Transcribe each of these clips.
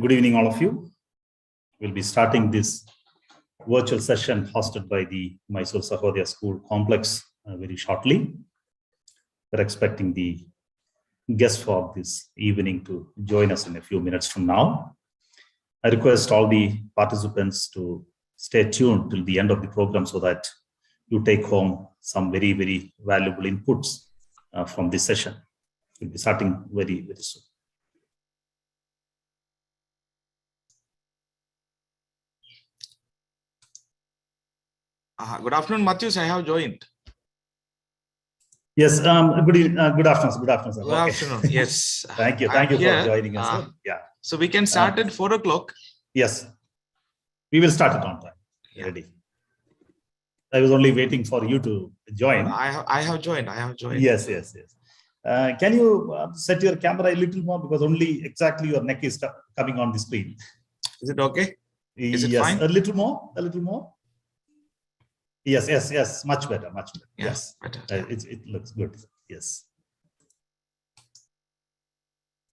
Good evening, all of you. We'll be starting this virtual session hosted by the Mysore Sahodaya School Complex very shortly. We're expecting the guests for this evening to join us in a few minutes from now. I request all the participants to stay tuned till the end of the program so that you take home some very, very valuable inputs from this session. We'll be starting very, very soon. Good afternoon, Matthews. I have joined. Yes, good afternoon. Good afternoon. Sir. Good afternoon. Yes. Thank you for joining us. Yeah. So we can start at 4 o'clock. Yes, we will start it on time. Yeah. Ready. I was only waiting for you to join. I have joined. Yes. Can you set your camera a little more, because only exactly your neck is coming on the screen. Is it okay? Is it fine? A little more. Yes. Much better. Yes. Better. It looks good. Yes.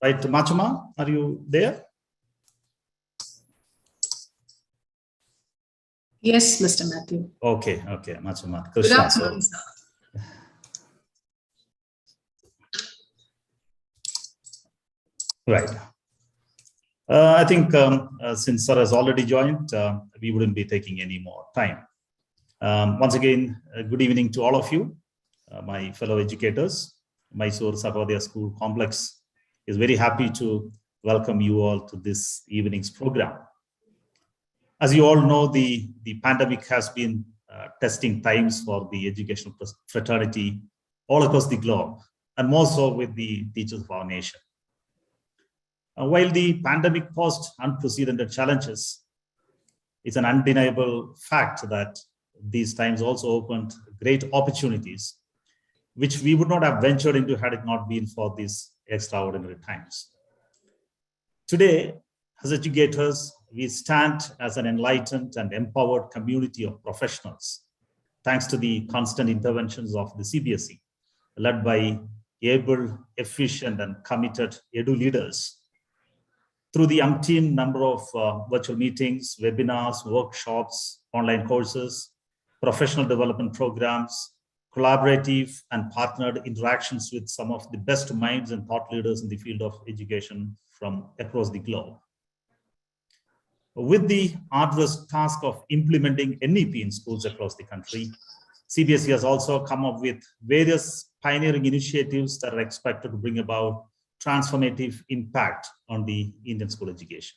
Right, Machuma, are you there? Yes, Mr. Matthew. Okay, Machuma. Good afternoon, sir. Right. I think since Sir has already joined, we wouldn't be taking any more time. Once again, good evening to all of you, my fellow educators. Mysore Sahodaya School Complex is very happy to welcome you all to this evening's program. As you all know, the pandemic has been testing times for the educational fraternity all across the globe, and more so with the teachers of our nation. While the pandemic posed unprecedented challenges, it's an undeniable fact that these times also opened great opportunities, which we would not have ventured into had it not been for these extraordinary times. Today, as educators, we stand as an enlightened and empowered community of professionals, thanks to the constant interventions of the CBSE, led by able, efficient, and committed edu leaders. Through the umpteen number of virtual meetings, webinars, workshops, online courses, professional development programs, collaborative and partnered interactions with some of the best minds and thought leaders in the field of education from across the globe. With the arduous task of implementing NEP in schools across the country, CBSE has also come up with various pioneering initiatives that are expected to bring about transformative impact on the Indian school education.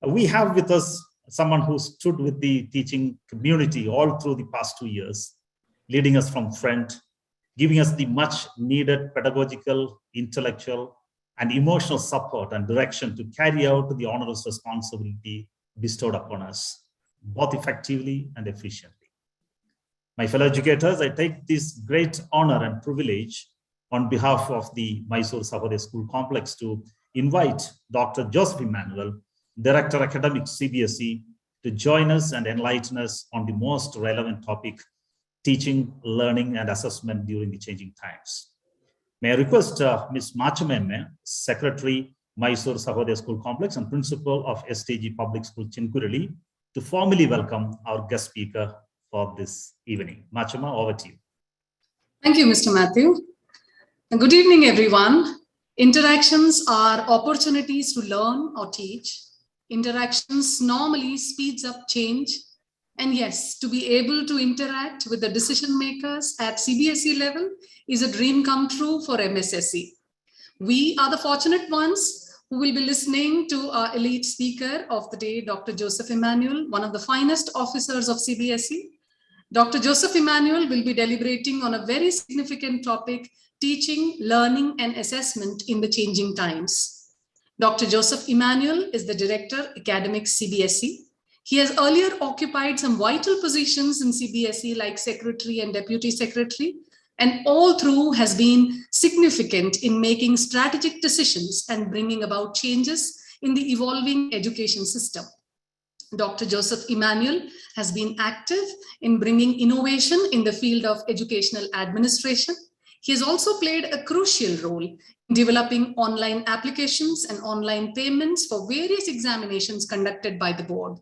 We have with us someone who stood with the teaching community all through the past 2 years, leading us from front, giving us the much needed pedagogical, intellectual, and emotional support and direction to carry out the onerous responsibility bestowed upon us, both effectively and efficiently. My fellow educators, I take this great honor and privilege on behalf of the Mysore Sahodaya School Complex to invite Dr. Joseph Emmanuel, Director Academics CBSE, to join us and enlighten us on the most relevant topic, teaching, learning, and assessment during the changing times. May I request Ms. Machuma, Secretary, Mysore Sahodaya School Complex and Principal of STG Public School, Chinkurili, to formally welcome our guest speaker for this evening. Machuma, over to you. Thank you, Mr. Matthew. Good evening, everyone. Interactions are opportunities to learn or teach. Interactions normally speeds up change. And yes, to be able to interact with the decision makers at CBSE level is a dream come true for MSSE. We are the fortunate ones who will be listening to our elite speaker of the day, Dr. Joseph Emmanuel, one of the finest officers of CBSE. Dr. Joseph Emmanuel will be deliberating on a very significant topic, teaching, learning, and assessment in the changing times. Dr. Joseph Emmanuel is the Director, Academics, CBSE. He has earlier occupied some vital positions in CBSE like Secretary and Deputy Secretary, and all through has been significant in making strategic decisions and bringing about changes in the evolving education system. Dr. Joseph Emmanuel has been active in bringing innovation in the field of educational administration. He has also played a crucial role in developing online applications and online payments for various examinations conducted by the board.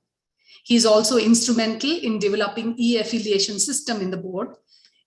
He is also instrumental in developing e-affiliation system in the board.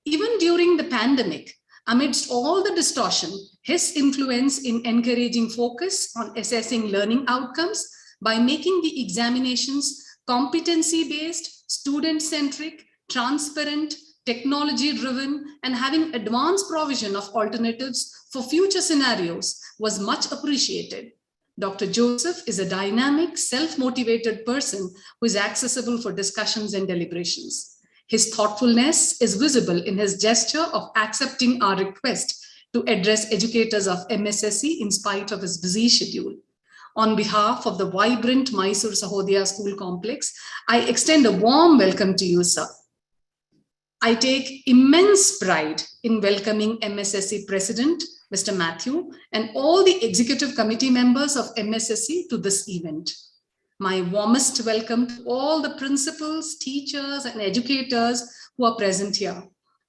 Even during the pandemic, amidst all the distortion, his influence in encouraging focus on assessing learning outcomes by making the examinations competency-based, student-centric, transparent, technology-driven, and having advanced provision of alternatives for future scenarios was much appreciated. Dr. Joseph is a dynamic, self-motivated person who is accessible for discussions and deliberations. His thoughtfulness is visible in his gesture of accepting our request to address educators of MSSE in spite of his busy schedule. On behalf of the vibrant Mysore Sahodaya School Complex, I extend a warm welcome to you, sir. I take immense pride in welcoming MSSE President, Mr. Matthew, and all the executive committee members of MSSE to this event. My warmest welcome to all the principals, teachers, and educators who are present here.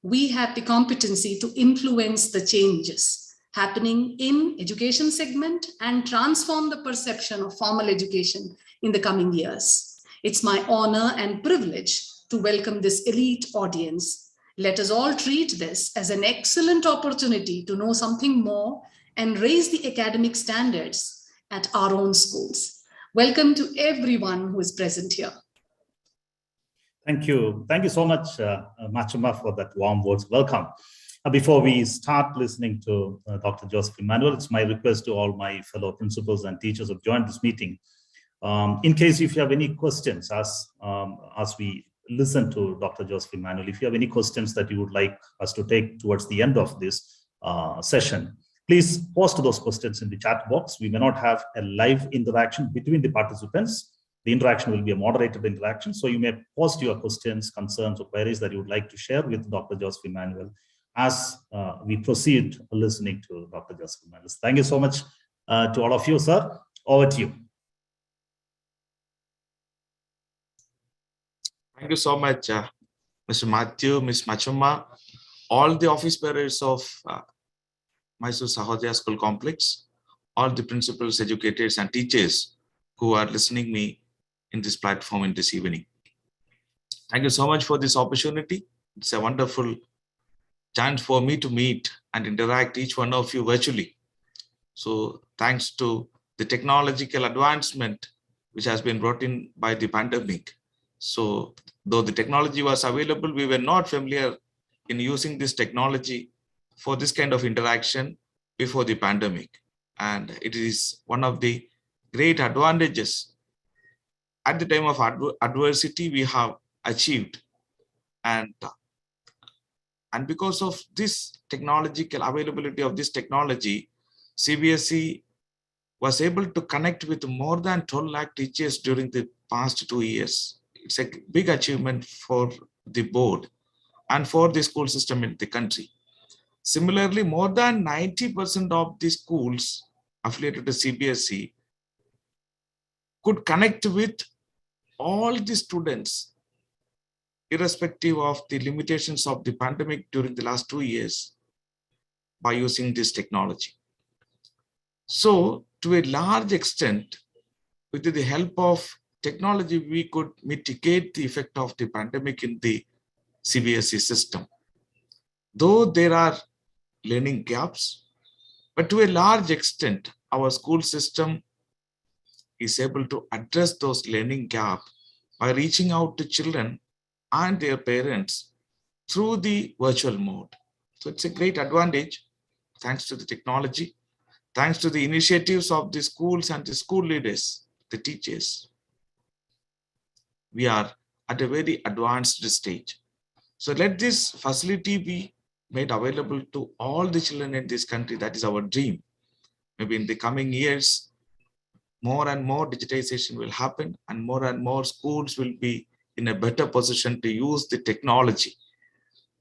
We have the competency to influence the changes happening in education segment and transform the perception of formal education in the coming years. It's my honor and privilege to welcome this elite audience. Let us all treat this as an excellent opportunity to know something more and raise the academic standards at our own schools. Welcome to everyone who is present here. Thank you. Thank you so much, Machuma, for that warm words. Welcome. Before we start listening to Dr. Joseph Emmanuel, it's my request to all my fellow principals and teachers who have joined this meeting. In case if you have any questions as we listen to Dr. Joseph Emmanuel, if you have any questions that you would like us to take towards the end of this session, please post those questions in the chat box. We may not have a live interaction between the participants. The interaction will be a moderated interaction. So you may post your questions, concerns, or queries that you would like to share with Dr. Joseph Emmanuel as we proceed listening to Dr. Joseph Emmanuel. Thank you so much to all of you, sir. Over to you. Thank you so much, Mr. Matthew, Ms. Machuma, all the office bearers of Mysore Sahodaya School Complex, all the principals, educators, and teachers who are listening me in this platform in this evening. Thank you so much for this opportunity. It's a wonderful chance for me to meet and interact each one of you virtually. So thanks to the technological advancement which has been brought in by the pandemic. So though the technology was available, we were not familiar in using this technology for this kind of interaction before the pandemic. And it is one of the great advantages at the time of adversity we have achieved. And because of this technological availability of this technology, CBSE was able to connect with more than 12 lakh teachers during the past 2 years. It's a big achievement for the board and for the school system in the country. Similarly, more than 90% of the schools affiliated to CBSE could connect with all the students, irrespective of the limitations of the pandemic during the last 2 years, by using this technology. So, to a large extent, with the help of technology, we could mitigate the effect of the pandemic in the CBSE system. Though there are learning gaps, but to a large extent, our school system is able to address those learning gaps by reaching out to children and their parents through the virtual mode. So it's a great advantage, thanks to the technology, thanks to the initiatives of the schools and the school leaders, the teachers. We are at a very advanced stage. So let this facility be made available to all the children in this country. That is our dream. Maybe in the coming years, more and more digitization will happen and more schools will be in a better position to use the technology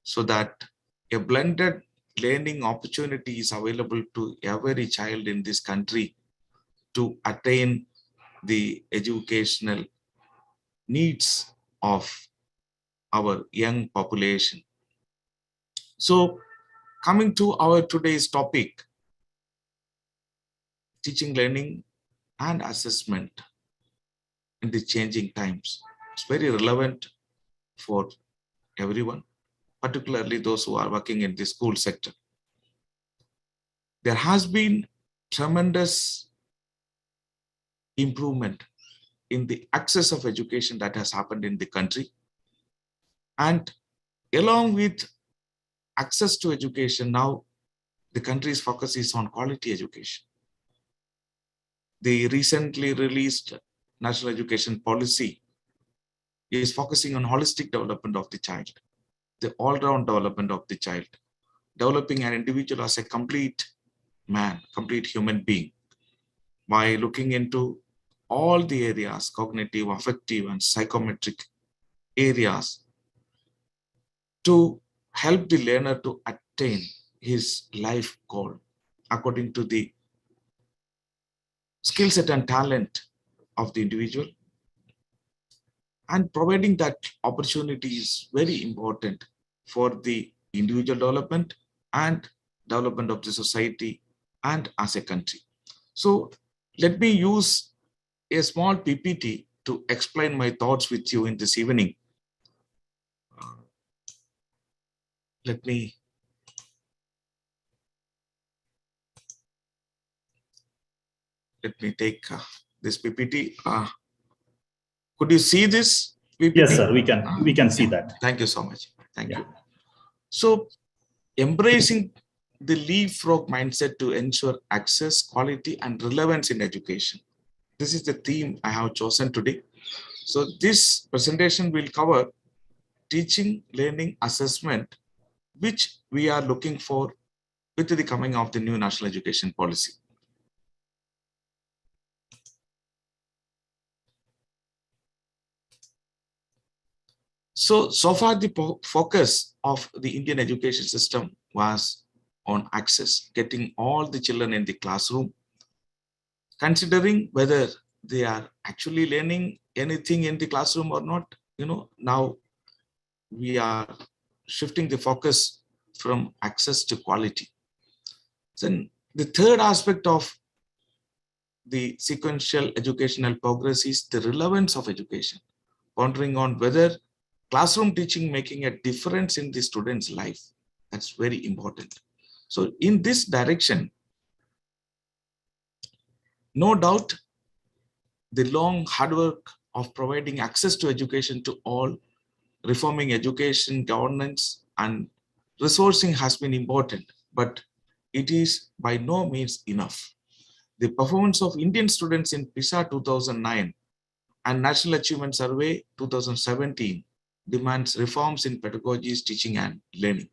so that a blended learning opportunity is available to every child in this country to attain the educational needs of our young population. So coming to our today's topic, teaching, learning, and assessment in the changing times. It's very relevant for everyone, particularly those who are working in the school sector. There has been tremendous improvement in the access of education that has happened in the country. And along with access to education, now the country's focus is on quality education. The recently released National Education Policy is focusing on holistic development of the child, the all-round development of the child, developing an individual as a complete man, complete human being, by looking into all the areas, cognitive, affective, and psychometric areas, to help the learner to attain his life goal according to the skill set and talent of the individual. And providing that opportunity is very important for the individual development and development of the society and as a country. So let me use a small PPT to explain my thoughts with you in this evening. Let me take this PPT. Could you see this PPT? Yes, sir. We can see that. Thank you so much. Thank you. So, embracing the leapfrog mindset to ensure access, quality, and relevance in education. This is the theme I have chosen today. So, this presentation will cover teaching, learning, assessment, which we are looking for with the coming of the new National Education Policy. So far the focus of the Indian education system was on access, getting all the children in the classroom, considering whether they are actually learning anything in the classroom or not. Now we are shifting the focus from access to quality. Then the third aspect of the sequential educational progress is the relevance of education, pondering on whether classroom teaching making a difference in the student's life. That's very important. So in this direction, no doubt, the long hard work of providing access to education to all, reforming education, governance, and resourcing has been important, but it is by no means enough. The performance of Indian students in PISA 2009 and National Achievement Survey 2017 demands reforms in pedagogies, teaching, and learning.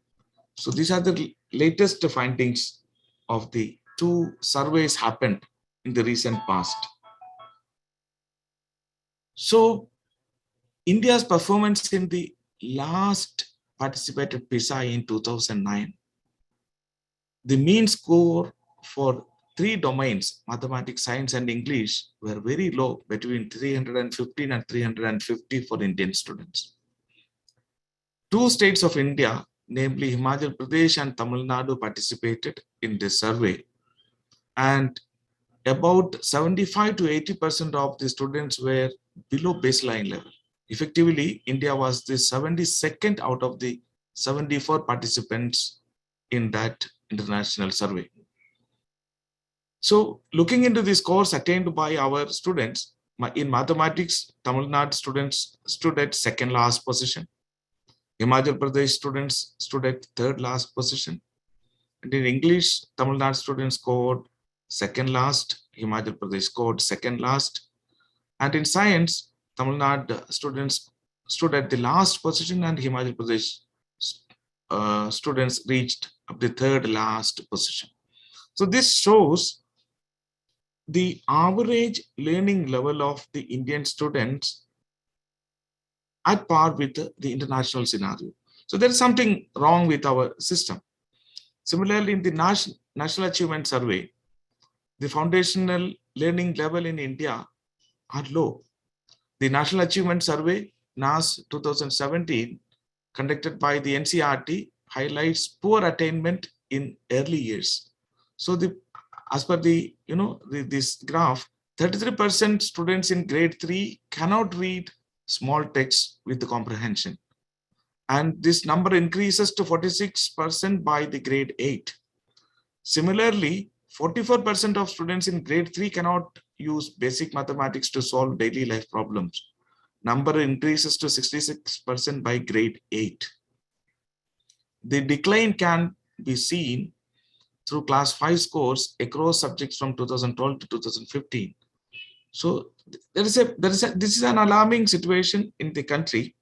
So these are the latest findings of the two surveys happened in the recent past. So India's performance in the last participated PISA in 2009, the mean score for 3 domains, mathematics, science, and English, were very low, between 315 and 350 for Indian students. 2 states of India, namely Himachal Pradesh and Tamil Nadu, participated in this survey, and about 75 to 80% of the students were below baseline level. Effectively, India was the 72nd out of the 74 participants in that international survey. So looking into the scores attained by our students, in mathematics, Tamil Nadu students stood at second last position. Himachal Pradesh students stood at third last position. And in English, Tamil Nadu students scored second last, Himachal Pradesh scored second last. And in science, Tamil Nadu students stood at the last position, and Himachal Pradesh students reached up the third last position. So this shows the average learning level of the Indian students at par with the international scenario. So there is something wrong with our system. Similarly, in the National Achievement Survey, the foundational learning level in India are low. The National Achievement Survey, NAS 2017, conducted by the NCERT, highlights poor attainment in early years. So as per the, this graph, 33% students in grade 3 cannot read small text with the comprehension. And this number increases to 46% by the grade 8. Similarly, 44% of students in grade 3 cannot use basic mathematics to solve daily life problems. Number increases to 66% by grade 8. The decline can be seen through class 5 scores across subjects from 2012 to 2015. So this is an alarming situation in the country.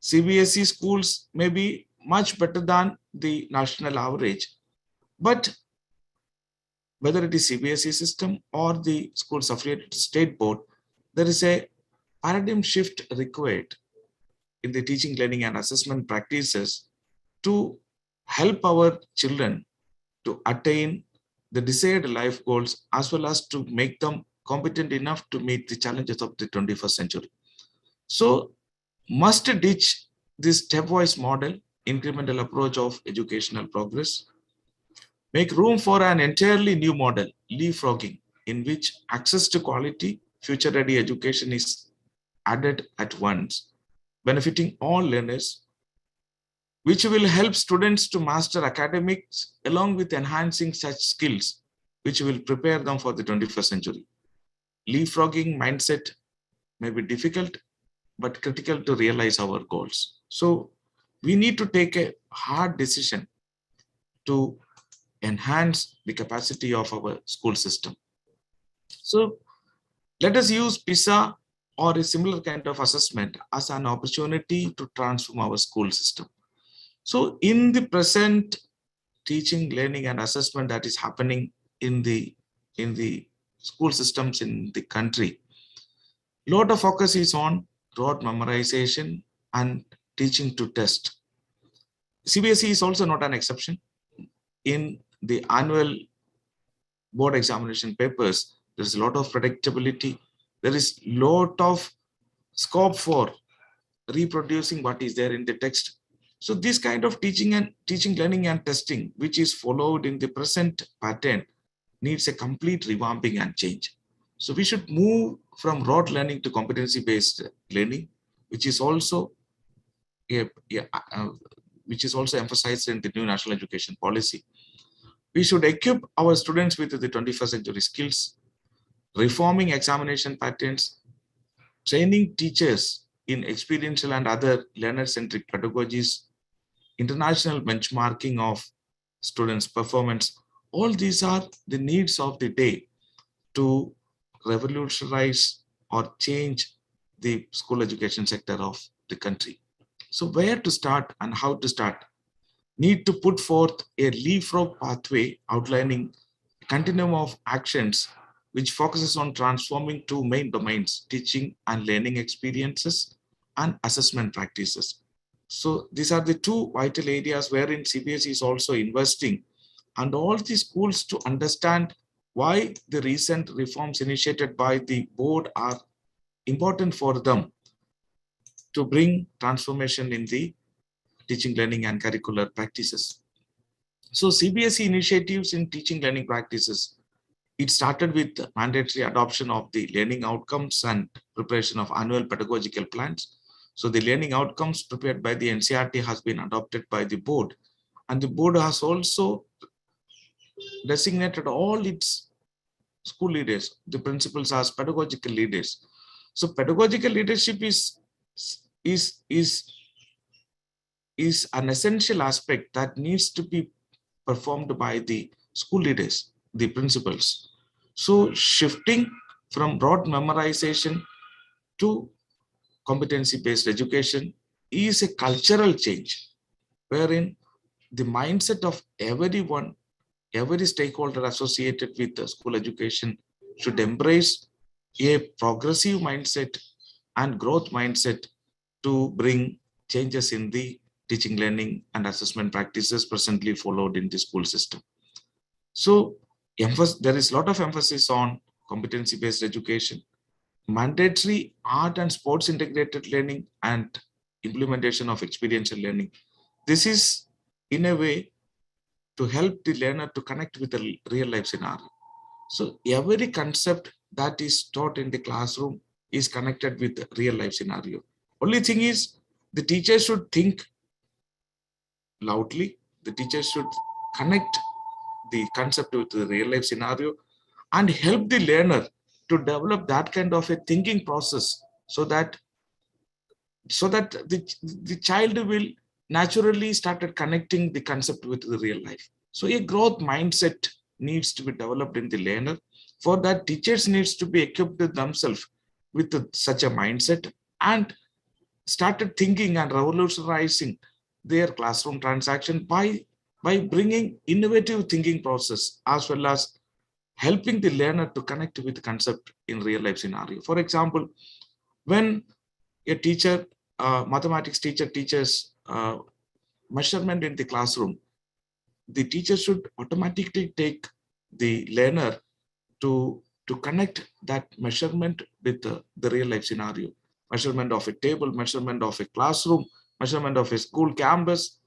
CBSE schools may be much better than the national average, but whether it is CBSE system or the school's affiliated state board, there is a paradigm shift required in the teaching, learning, and assessment practices to help our children to attain the desired life goals, as well as to make them competent enough to meet the challenges of the 21st century. So must ditch this stepwise model, incremental approach of educational progress, make room for an entirely new model, leapfrogging, in which access to quality, future-ready education is added at once, benefiting all learners, which will help students to master academics along with enhancing such skills, which will prepare them for the 21st century. Leapfrogging mindset may be difficult, but critical to realize our goals. So we need to take a hard decision to enhance the capacity of our school system. So let us use PISA or a similar kind of assessment as an opportunity to transform our school system. So in the present teaching, learning, and assessment that is happening in the school systems in the country, a lot of focus is on rote memorization and teaching to test. CBSE is also not an exception. In the annual board examination papers, there's a lot of predictability. There is a lot of scope for reproducing what is there in the text. So this kind of teaching, learning, and testing, which is followed in the present pattern, needs a complete revamping and change. So we should move from rote learning to competency-based learning, which is also emphasized in the new national education policy. We should equip our students with the 21st century skills, reforming examination patterns, training teachers in experiential and other learner-centric pedagogies, international benchmarking of students' performance. All these are the needs of the day to revolutionize or change the school education sector of the country. So where to start and how to start? Need to put forth a leapfrog pathway outlining a continuum of actions which focuses on transforming two main domains, teaching and learning experiences and assessment practices. So these are the two vital areas wherein CBSE is also investing, and all the schools to understand why the recent reforms initiated by the board are important for them to bring transformation in the teaching, learning, and curricular practices. So CBSE initiatives in teaching, learning practices, it started with mandatory adoption of the learning outcomes and preparation of annual pedagogical plans. So the learning outcomes prepared by the NCERT has been adopted by the board, and the board has also designated all its school leaders, the principals, as pedagogical leaders. So pedagogical leadership is an essential aspect that needs to be performed by the school leaders, the principals. So shifting from rote memorization to competency-based education is a cultural change, wherein the mindset of everyone, every stakeholder associated with the school education should embrace a progressive mindset and growth mindset to bring changes in the teaching, learning, and assessment practices presently followed in the school system. So there is a lot of emphasis on competency-based education, mandatory art and sports integrated learning, and implementation of experiential learning. This is, in a way, to help the learner to connect with the real life scenario. So every concept that is taught in the classroom is connected with the real life scenario. Only thing is the teacher should think loudly. The teacher should connect the concept with the real life scenario and help the learner to develop that kind of a thinking process so that the child will naturally started connecting the concept with the real life. So a growth mindset needs to be developed in the learner. For that, teachers needs to be equipped with themselves with such a mindset and started thinking and revolutionizing their classroom transaction by bringing innovative thinking process as well as helping the learner to connect with the concept in real life scenario. For example, when a teacher, mathematics teacher teaches measurement in the classroom, the teacher should automatically take the learner to connect that measurement with the real life scenario. Measurement of a table, measurement of a classroom, measurement of a school campus,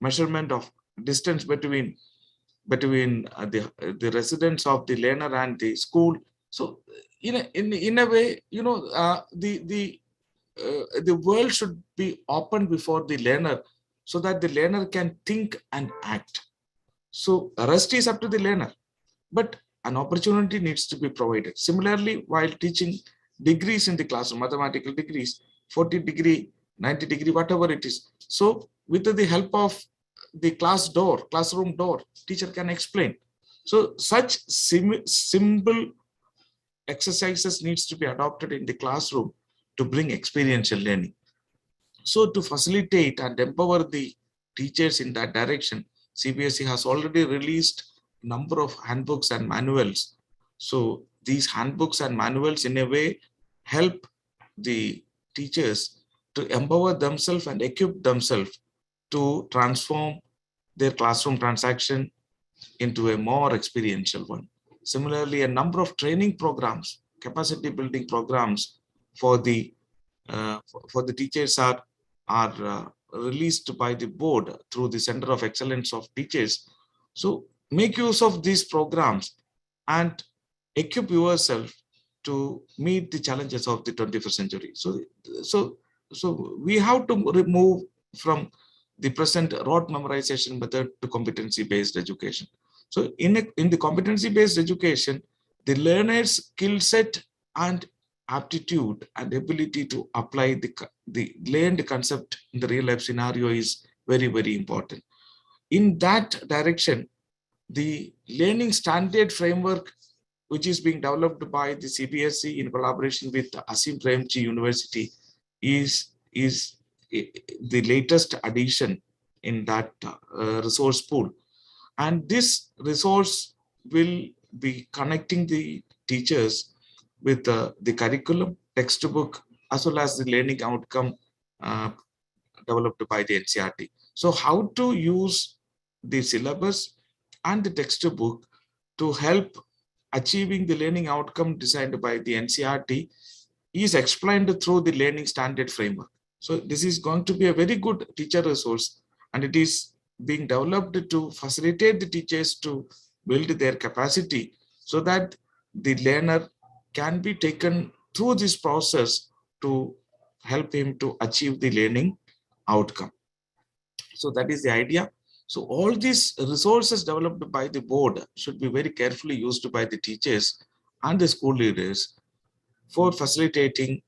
measurement of distance between the residence of the learner and the school. So in a way, the world should be open before the learner so that the learner can think and act. So the rest is up to the learner, but an opportunity needs to be provided. Similarly, while teaching degrees in the classroom, mathematical degrees, 40-degree, 90-degree, whatever it is. So with the help of the classroom door, teacher can explain. So such simple exercises needs to be adopted in the classroom to bring experiential learning. So to facilitate and empower the teachers in that direction, CBSE has already released a number of handbooks and manuals. So these handbooks and manuals in a way help the teachers to empower themselves and equip themselves to transform their classroom transaction into a more experiential one. Similarly, a number of training programs, capacity building programs for the teachers are released by the board through the Center of Excellence of Teachers. So make use of these programs and equip yourself to meet the challenges of the 21st century. So we have to remove from the present rote memorization method to competency-based education. So in the competency-based education, the learner's skill set and aptitude and ability to apply the learned concept in the real life scenario is very, very important. In that direction, the learning standard framework, which is being developed by the CBSE in collaboration with Asim Premji University, is the latest addition in that resource pool. And this resource will be connecting the teachers with the curriculum, textbook, as well as the learning outcome developed by the NCERT. So how to use the syllabus and the textbook to help achieving the learning outcome designed by the NCERT is explained through the learning standard framework. So this is going to be a very good teacher resource, and it is being developed to facilitate the teachers to build their capacity so that the learner can be taken through this process to help him to achieve the learning outcome. So that is the idea. So all these resources developed by the board should be very carefully used by the teachers and the school leaders for facilitating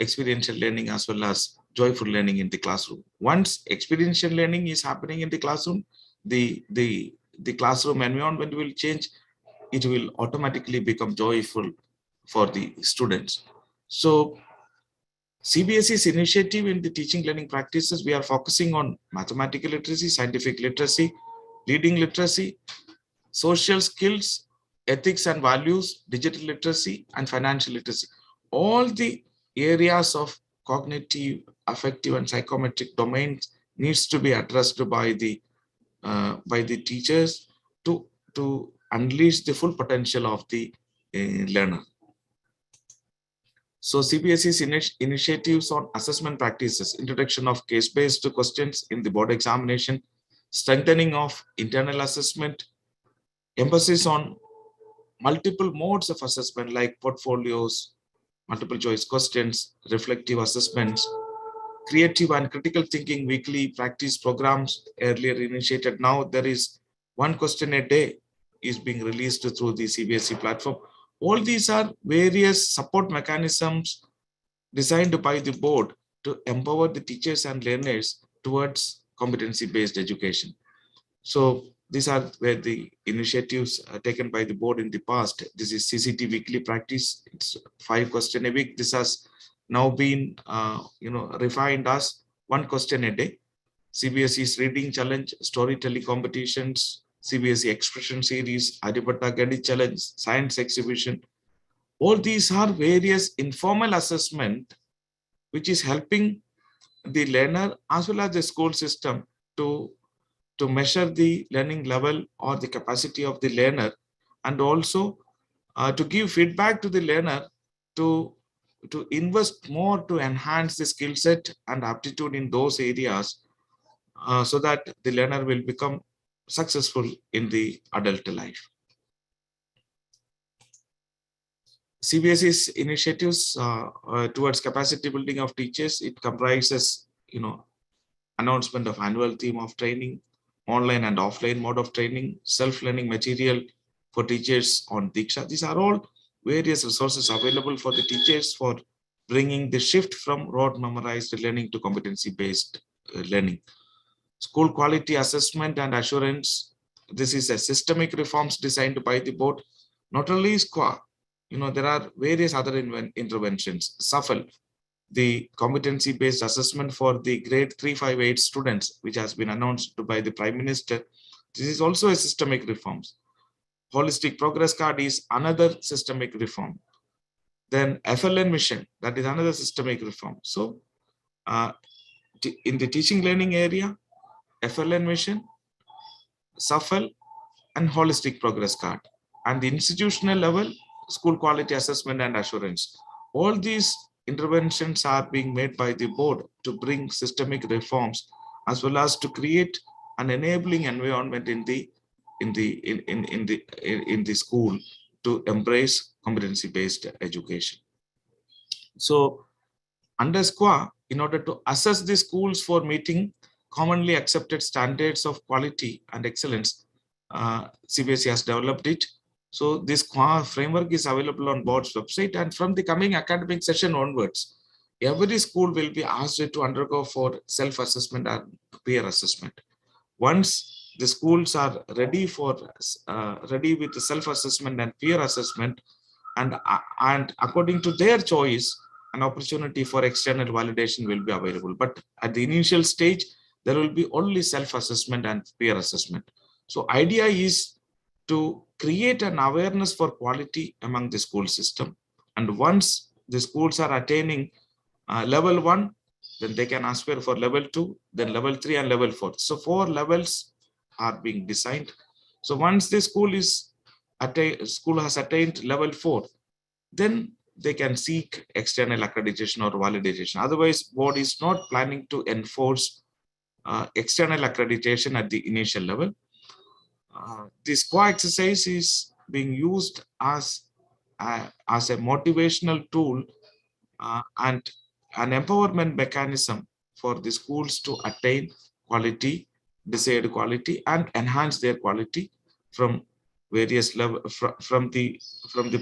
experiential learning as well as joyful learning in the classroom. Once experiential learning is happening in the classroom, the classroom environment will change. It will automatically become joyful for the students. So CBSE's initiative in the teaching learning practices, we are focusing on mathematical literacy, scientific literacy, reading literacy, social skills, ethics and values, digital literacy, and financial literacy. All the areas of cognitive, affective, and psychometric domains needs to be addressed by the teachers to unleash the full potential of the learner. So CBSE's initiatives on assessment practices, introduction of case-based questions in the board examination, strengthening of internal assessment, emphasis on multiple modes of assessment like portfolios, multiple choice questions, reflective assessments, creative and critical thinking weekly practice programs earlier initiated. Now there is one question a day is being released through the CBSE platform. All these are various support mechanisms designed by the board to empower the teachers and learners towards competency-based education. So these are where the initiatives taken by the board in the past. This is CCT weekly practice. It's 5 questions a week. This has now been refined as 1 question a day. CBSE's reading challenge, storytelling competitions, CBSE expression series, Adipata Gadi challenge, science exhibition. All these are various informal assessment which is helping the learner as well as the school system to measure the learning level or the capacity of the learner, and also to give feedback to the learner to invest more to enhance the skill set and aptitude in those areas so that the learner will become successful in the adult life. CBSE's initiatives towards capacity building of teachers, it comprises, announcement of annual theme of training, online and offline mode of training, self-learning material for teachers on Diksha. These are all various resources available for the teachers for bringing the shift from rote memorized learning to competency-based learning. School quality assessment and assurance. This is a systemic reforms designed by the board. Not only SQA, there are various other interventions. SAFL, the competency-based assessment for the grade 358 students, which has been announced by the Prime Minister. This is also a systemic reform. Holistic progress card is another systemic reform. Then FLN mission, that is another systemic reform. So in the teaching learning area, FLN mission, SAFL, and holistic progress card. And the institutional level, school quality assessment and assurance. All these interventions are being made by the board to bring systemic reforms as well as to create an enabling environment in the school to embrace competency-based education. So under SQA, in order to assess the schools for meeting commonly accepted standards of quality and excellence, CBSE has developed it. So this framework is available on board's website, and from the coming academic session onwards, every school will be asked to undergo for self-assessment and peer assessment. Once the schools are ready with the self-assessment and peer assessment, and according to their choice, an opportunity for external validation will be available. But at the initial stage, there will be only self-assessment and peer assessment. So idea is to create an awareness for quality among the school system. And once the schools are attaining level 1, then they can aspire for level 2, then level 3 and level 4. So 4 levels are being designed. So once the school has attained level 4, then they can seek external accreditation or validation. Otherwise, board is not planning to enforce external accreditation at the initial level. This SQA exercise is being used as a motivational tool and an empowerment mechanism for the schools to attain quality, desired quality, and enhance their quality from various level from the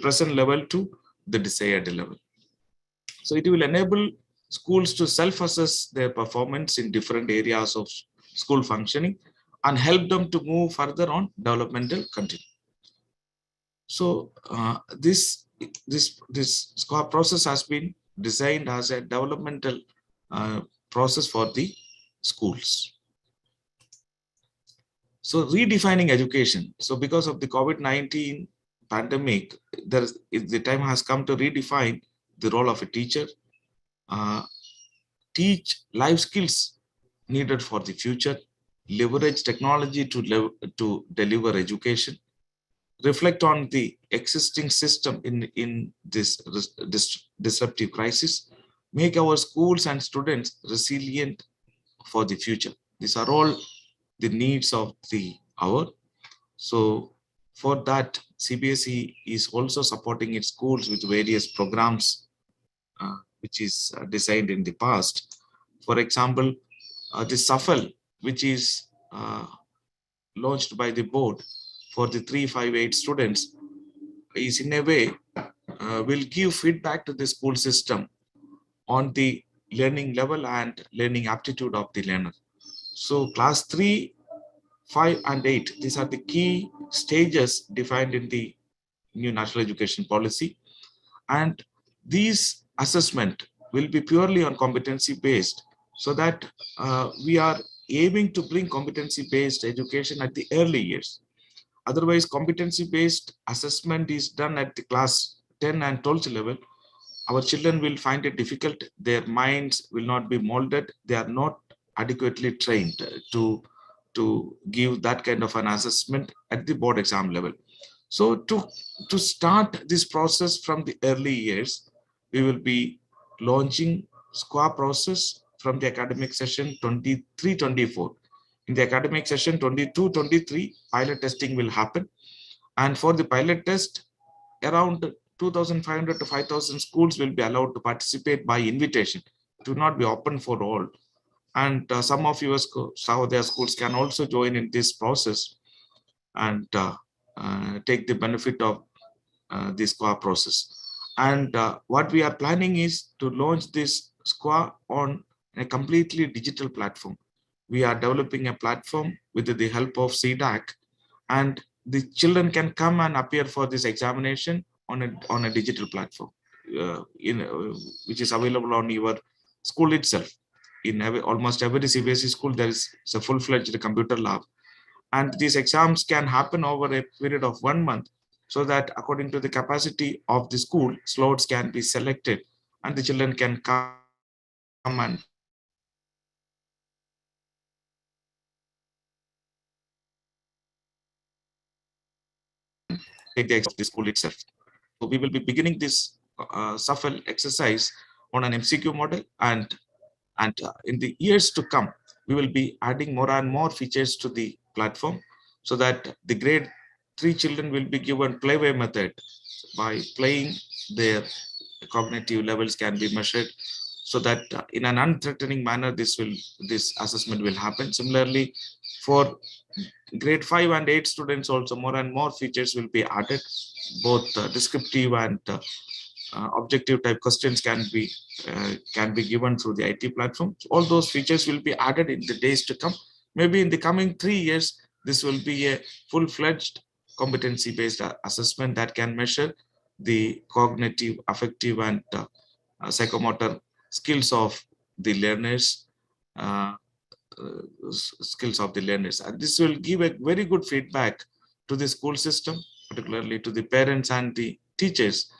present level to the desired level. So it will enable schools to self-assess their performance in different areas of school functioning and help them to move further on developmental continuum. So this SQA process has been designed as a developmental process for the schools. So redefining education. So because of the COVID-19 pandemic, the time has come to redefine the role of a teacher, teach life skills needed for the future, leverage technology to deliver education, reflect on the existing system in this disruptive crisis, make our schools and students resilient for the future. These are all the needs of the hour. So for that, CBSE is also supporting its schools with various programs which is designed in the past. For example, the SAFL, which is launched by the board for the 358 students, is in a way will give feedback to the school system on the learning level and learning aptitude of the learner. So class 3, 5 and 8, these are the key stages defined in the new national education policy. And these assessment will be purely on competency based, so that we are aiming to bring competency based education at the early years. Otherwise, competency based assessment is done at the class 10 and 12th level. Our children will find it difficult. Their minds will not be molded. They are not adequately trained to give that kind of an assessment at the board exam level. So to start this process from the early years, we will be launching SQA process from the academic session 23-24. In the academic session 22-23, pilot testing will happen. And for the pilot test, around 2,500 to 5,000 schools will be allowed to participate by invitation. It will not be open for all. And some of your Sahodaya schools can also join in this process and take the benefit of this SQA process. And what we are planning is to launch this SQA on a completely digital platform. We are developing a platform with the help of CDAC, and the children can come and appear for this examination on a digital platform, which is available on your school itself. In almost every CBSE school, there is a full-fledged computer lab. And these exams can happen over a period of 1 month, so that according to the capacity of the school, slots can be selected and the children can come and take the exam of the school itself. So we will be beginning this SAFL exercise on an MCQ model, and in the years to come, we will be adding more and more features to the platform, so that the grade 3 children will be given play-way method. By playing, their cognitive levels can be measured, so that in an unthreatening manner, this assessment will happen. Similarly, for grade 5 and 8 students also, more and more features will be added. Both descriptive and objective type questions can be given through the IT platform. So all those features will be added in the days to come. Maybe in the coming 3 years, this will be a full-fledged competency-based assessment that can measure the cognitive, affective, and psychomotor skills of the learners. And this will give a very good feedback to the school system, particularly to the parents and the teachers,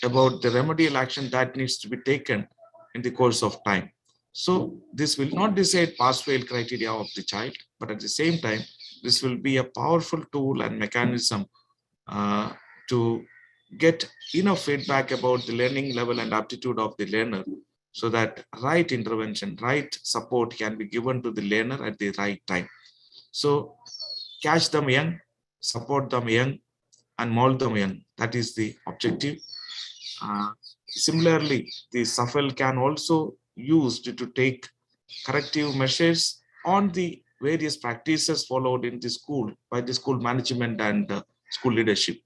about the remedial action that needs to be taken in the course of time. So this will not decide pass-fail criteria of the child, but at the same time, this will be a powerful tool and mechanism to get enough feedback about the learning level and aptitude of the learner, so that right intervention, right support can be given to the learner at the right time. So catch them young, support them young, and mold them young. That is the objective. Similarly, the SAFL can also used to take corrective measures on the various practices followed in the school by the school management and school leadership.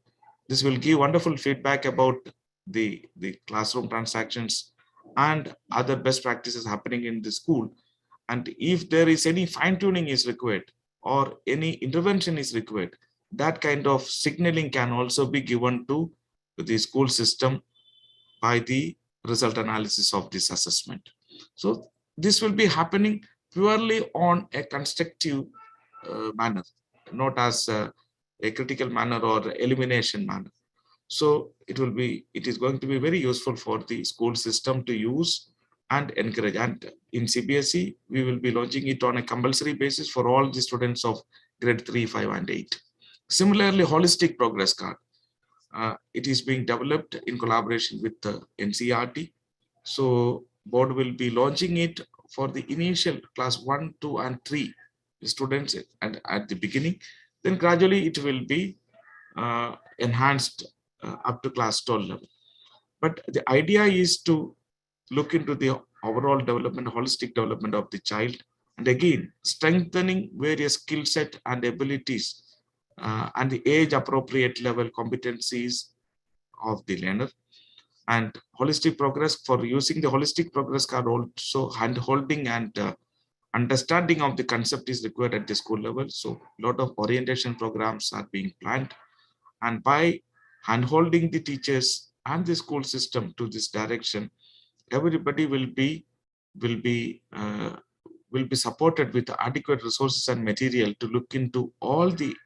This will give wonderful feedback about the classroom transactions and other best practices happening in the school. And if there is any fine-tuning is required or any intervention is required, that kind of signaling can also be given to the school system by the result analysis of this assessment. So this will be happening purely on a constructive manner, not as a critical manner or elimination manner. So it is going to be very useful for the school system to use and encourage. And in CBSE, we will be launching it on a compulsory basis for all the students of grade 3, 5, and 8. Similarly, holistic progress card. It is being developed in collaboration with the NCERT. So board will be launching it for the initial class 1, 2, and 3 students at the beginning, then gradually it will be enhanced up to class 12 level. But the idea is to look into the overall development, holistic development of the child, and again, strengthening various skill set and abilities and the age appropriate level competencies of the learner. And holistic progress, for using the holistic progress card, also hand holding and understanding of the concept is required at the school level. So a lot of orientation programs are being planned, and by hand holding the teachers and the school system to this direction, everybody will be supported with adequate resources and material to look into all the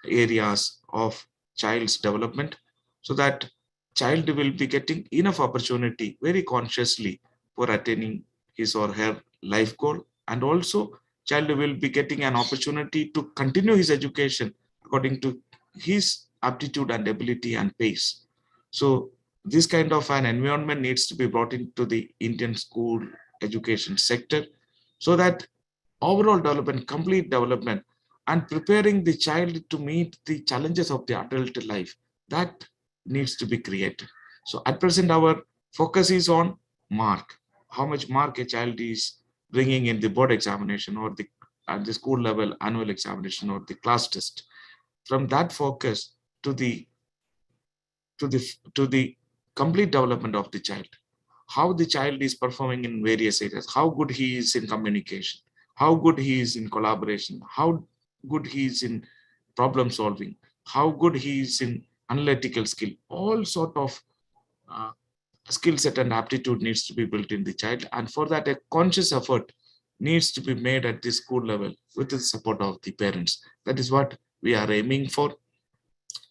areas of child's development, so that child will be getting enough opportunity very consciously for attaining his or her life goal, and also child will be getting an opportunity to continue his education according to his aptitude and ability and pace. So this kind of an environment needs to be brought into the Indian school education sector, so that overall development, complete development, and preparing the child to meet the challenges of the adult life, that needs to be created. So at present, our focus is on mark, how much mark a child is bringing in the board examination or at the school level annual examination or the class test. From that focus to the to the complete development of the child, how the child is performing in various areas, how good he is in communication, how good he is in collaboration, how good he is in problem solving, how good he is in analytical skill, all sort of uh, skill set and aptitude needs to be built in the child. And for that, a conscious effort needs to be made at the school level with the support of the parents. That is what we are aiming for.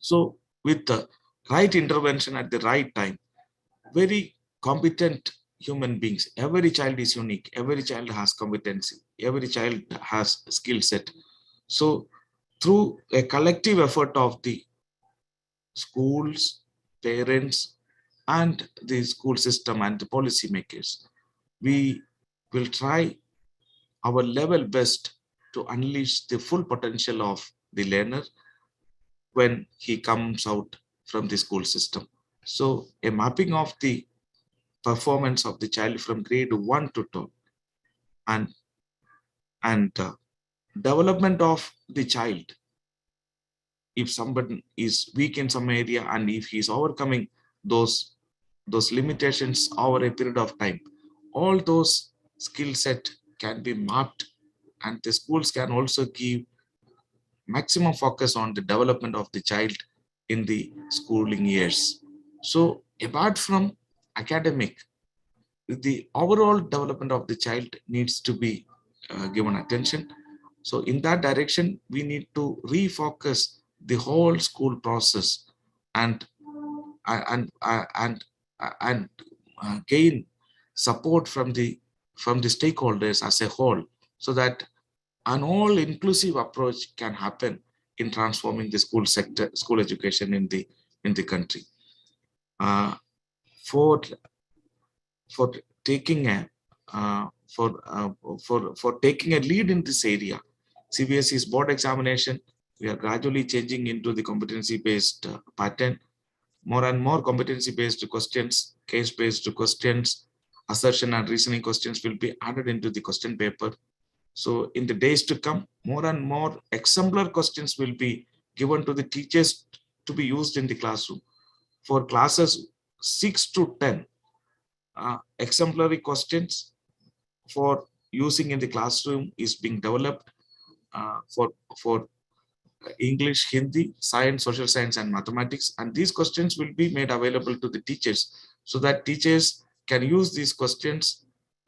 So with the right intervention at the right time, very competent human beings, every child is unique, every child has competency, every child has skill set. So through a collective effort of the schools, parents, and the school system and the policy makers, we will try our level best to unleash the full potential of the learner when he comes out from the school system. So a mapping of the performance of the child from grade 1 to 12, and development of the child, if somebody is weak in some area and if he is overcoming those limitations over a period of time, all those skill set can be mapped, and the schools can also give maximum focus on the development of the child in the schooling years. So apart from academic, the overall development of the child needs to be given attention. So in that direction, we need to refocus the whole school process and and and and gain support from the stakeholders as a whole, so that an all-inclusive approach can happen in transforming the school sector, school education in the country. Uh, for for taking a for taking a lead in this area, CBSE's board examination, we are gradually changing into the competency-based pattern. More and more competency-based questions, case-based questions, assertion and reasoning questions will be added into the question paper. So in the days to come, more and more exemplar questions will be given to the teachers to be used in the classroom. For classes 6 to 10, exemplary questions for using in the classroom is being developed for English, Hindi, science, social science, and mathematics. And these questions will be made available to the teachers, so that teachers can use these questions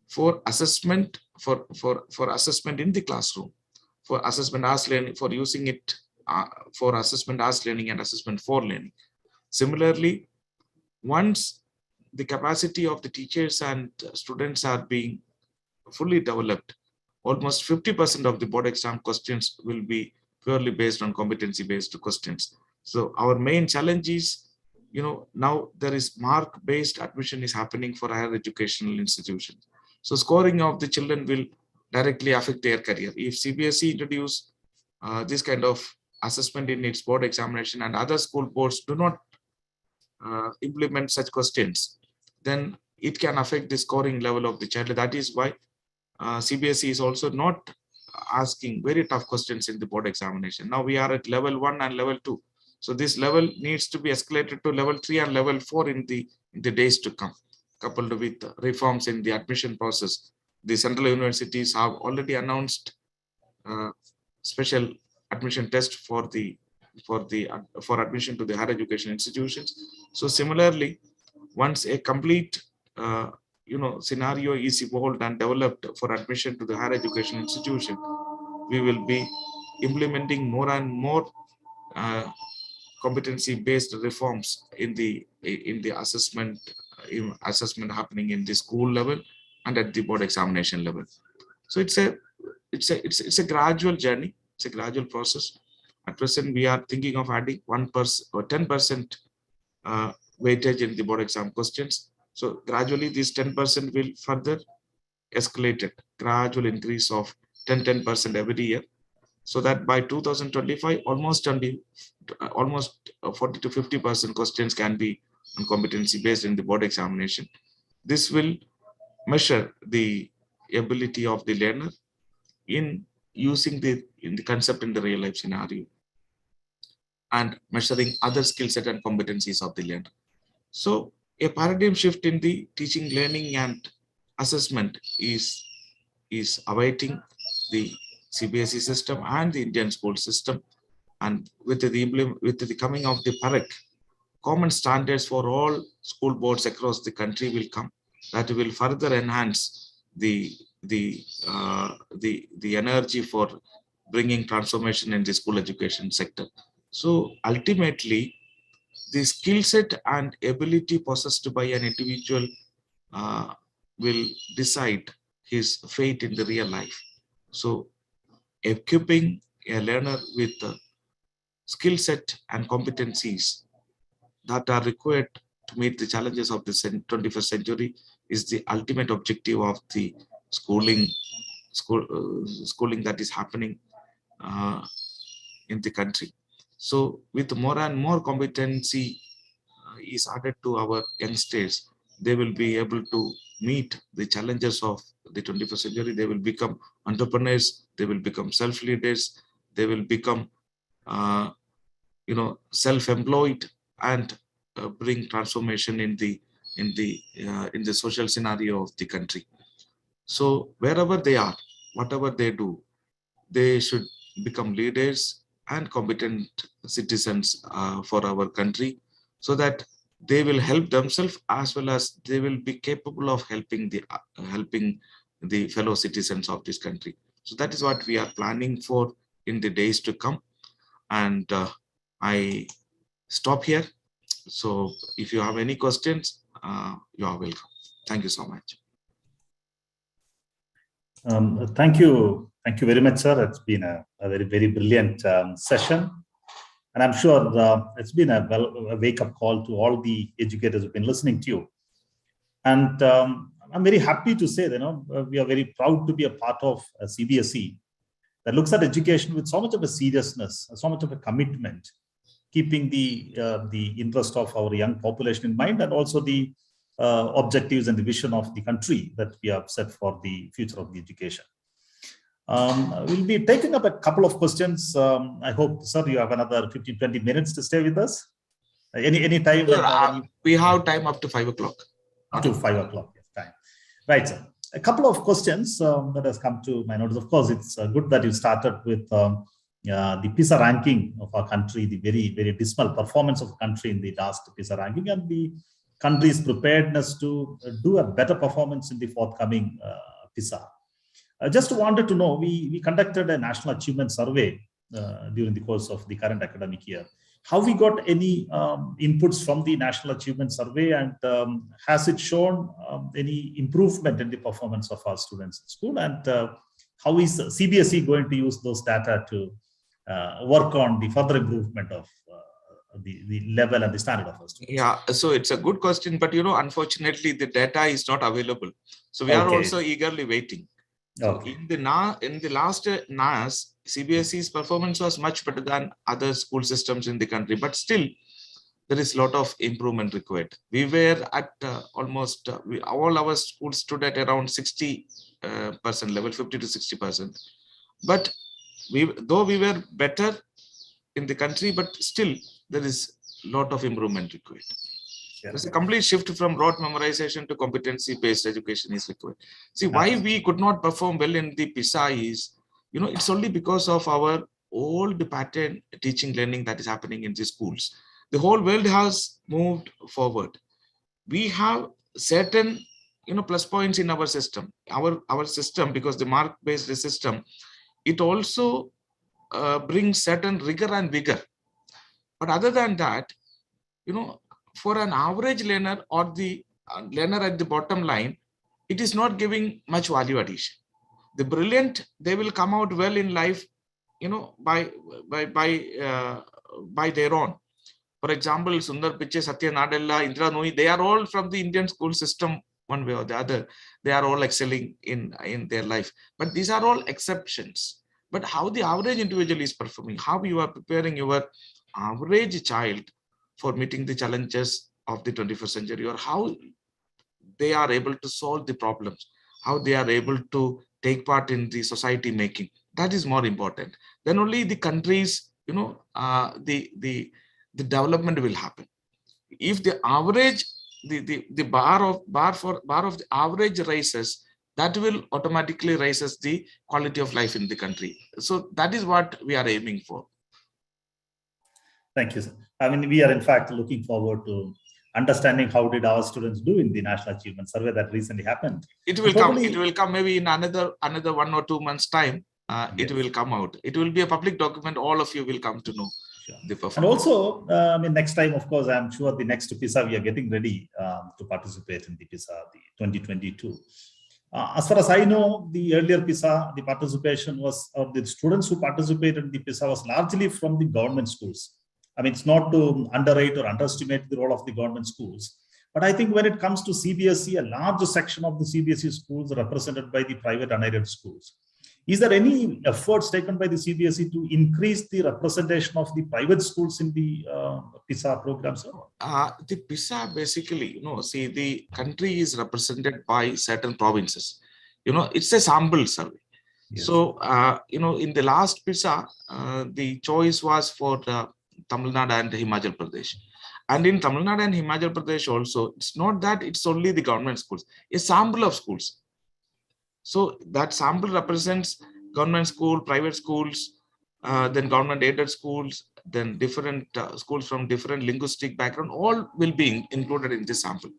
for assessment, for assessment in the classroom, for assessment as learning, for using it for assessment as learning and assessment for learning. Similarly, once the capacity of the teachers and students are being fully developed, almost 50% of the board exam questions will be purely based on competency-based questions. So our main challenge is, now there is mark-based admission is happening for higher educational institutions. So scoring of the children will directly affect their career. If CBSE introduce this kind of assessment in its board examination and other school boards do not implement such questions, then it can affect the scoring level of the child. That is why CBSE is also not asking very tough questions in the board examination. Now we are at level 1 and level 2. So this level needs to be escalated to level 3 and level 4 in the days to come, coupled with reforms in the admission process. The central universities have already announced special admission test for admission to the higher education institutions. So similarly, once a complete scenario is evolved and developed for admission to the higher education institution, we will be implementing more and more competency-based reforms in the assessment happening in the school level and at the board examination level. So it's a gradual journey. It's a gradual process. At present, we are thinking of adding 1% or 10% weightage in the board exam questions. So gradually, this 10% will further escalate it, gradual increase of 10% every year, so that by 2025, almost 40 to 50% questions can be on competency based in the board examination. This will measure the ability of the learner in using the concept in the real life scenario and measuring other skill set and competencies of the learner. So a paradigm shift in the teaching, learning, and assessment is awaiting the CBSE system and the Indian school system. And with the coming of the PAREC, common standards for all school boards across the country will come. That will further enhance the energy for bringing transformation in the school education sector. So ultimately, the skill set and ability possessed by an individual will decide his fate in the real life. So equipping a learner with the skill set and competencies that are required to meet the challenges of the 21st century is the ultimate objective of the schooling that is happening in the country. So with more and more competency is added to our youngsters, they will be able to meet the challenges of the 21st century. They will become entrepreneurs, they will become self-leaders, they will become self-employed and bring transformation in the social scenario of the country. So wherever they are, whatever they do, they should become leaders and competent citizens for our country, so that they will help themselves as well as they will be capable of helping the fellow citizens of this country. So that is what we are planning for in the days to come. And I stop here. So if you have any questions, you are welcome. Thank you so much. Thank you very much, sir. It's been a very, very brilliant session. And I'm sure it's been a wake-up call to all the educators who've been listening to you. And I'm very happy to say that we are very proud to be a part of a CBSE that looks at education with so much of a seriousness, so much of a commitment, keeping the interest of our young population in mind, and also the objectives and the vision of the country that we have set for the future of the education. We'll be taking up a couple of questions. I hope, sir, you have another 15-20 minutes to stay with us. Any time? Sure, we have time up to 5 o'clock. Up to 5 o'clock, yes, time. Right, sir. A couple of questions that has come to my notice. Of course, it's good that you started with the PISA ranking of our country, the very, very dismal performance of the country in the last PISA ranking, and the country's preparedness to do a better performance in the forthcoming PISA. I just wanted to know, we conducted a national achievement survey during the course of the current academic year. Have we got any inputs from the national achievement survey, and has it shown any improvement in the performance of our students in school? And how is CBSE going to use those data to work on the further improvement of the level and the standard of our students? Yeah, so it's a good question, but unfortunately the data is not available. So we are also eagerly waiting. Okay. In the last NAS, CBSE's performance was much better than other school systems in the country, but still there is a lot of improvement required. We were at almost all our schools stood at around 60% level, 50 to 60%. But though we were better in the country, but still there is a lot of improvement required. Yeah. There's a complete shift from rote memorization to competency-based education is required. See, why Absolutely. we could not perform well in the PISA is, it's only because of our old pattern teaching learning that is happening in the schools. The whole world has moved forward. We have certain, plus points in our system. Our system, because the mark-based system, it also brings certain rigor and vigor. But other than that, for an average learner or the learner at the bottom line, it is not giving much value addition. The brilliant, they will come out well in life, by their own. For example, Sundar Pichai, Satya Nadella, Indra Nooyi, they are all from the Indian school system, one way or the other. They are all excelling in their life. But these are all exceptions. But how the average individual is performing, how you are preparing your average child for meeting the challenges of the 21st century, or how they are able to solve the problems, how they are able to take part in the society making, that is more important. Then only the countries, the development will happen. If the average, the bar of the average rises, that will automatically raises the quality of life in the country. So that is what we are aiming for. Thank you, sir. I mean, we are in fact looking forward to understanding how did our students do in the National Achievement Survey that recently happened. It will come. It will come maybe in another 1 or 2 months' time. Yes. It will come out. It will be a public document. All of you will come to know. Sure. The performance. And also, next time, of course, I'm sure the next PISA, we are getting ready to participate in the PISA, the 2022. As far as I know, the earlier PISA, the participation was, the students who participated in the PISA was largely from the government schools. I mean, it's not to underrate or underestimate the role of the government schools. But I think when it comes to CBSE, a large section of the CBSE schools are represented by the private unaided schools. Is there any efforts taken by the CBSE to increase the representation of the private schools in the PISA programs? The PISA basically, see, the country is represented by certain provinces. It's a sample survey. Yes. So, in the last PISA, the choice was for Tamil Nadu and Himachal Pradesh. And in Tamil Nadu and Himachal Pradesh also, it's not that it's only the government schools, a sample of schools. So that sample represents government school, private schools, then government aided schools, then different schools from different linguistic background, all will be included in this sample.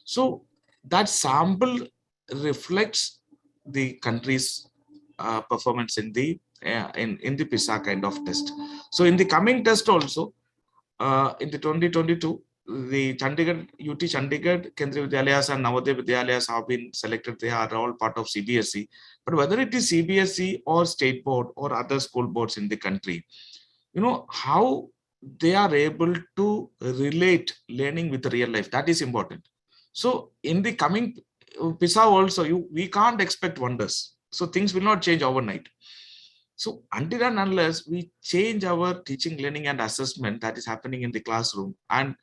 So that sample reflects the country's performance in the PISA kind of test. So in the coming test also, in the 2022, the Chandigarh, UT Chandigarh, Kendriya Vidyalayas and Navodaya Vidyalayas have been selected. They are all part of CBSE. But whether it is CBSE or state board or other school boards in the country, how they are able to relate learning with real life, that is important. So in the coming PISA also, we can't expect wonders. So things will not change overnight. So until and unless we change our teaching, learning and assessment that is happening in the classroom, and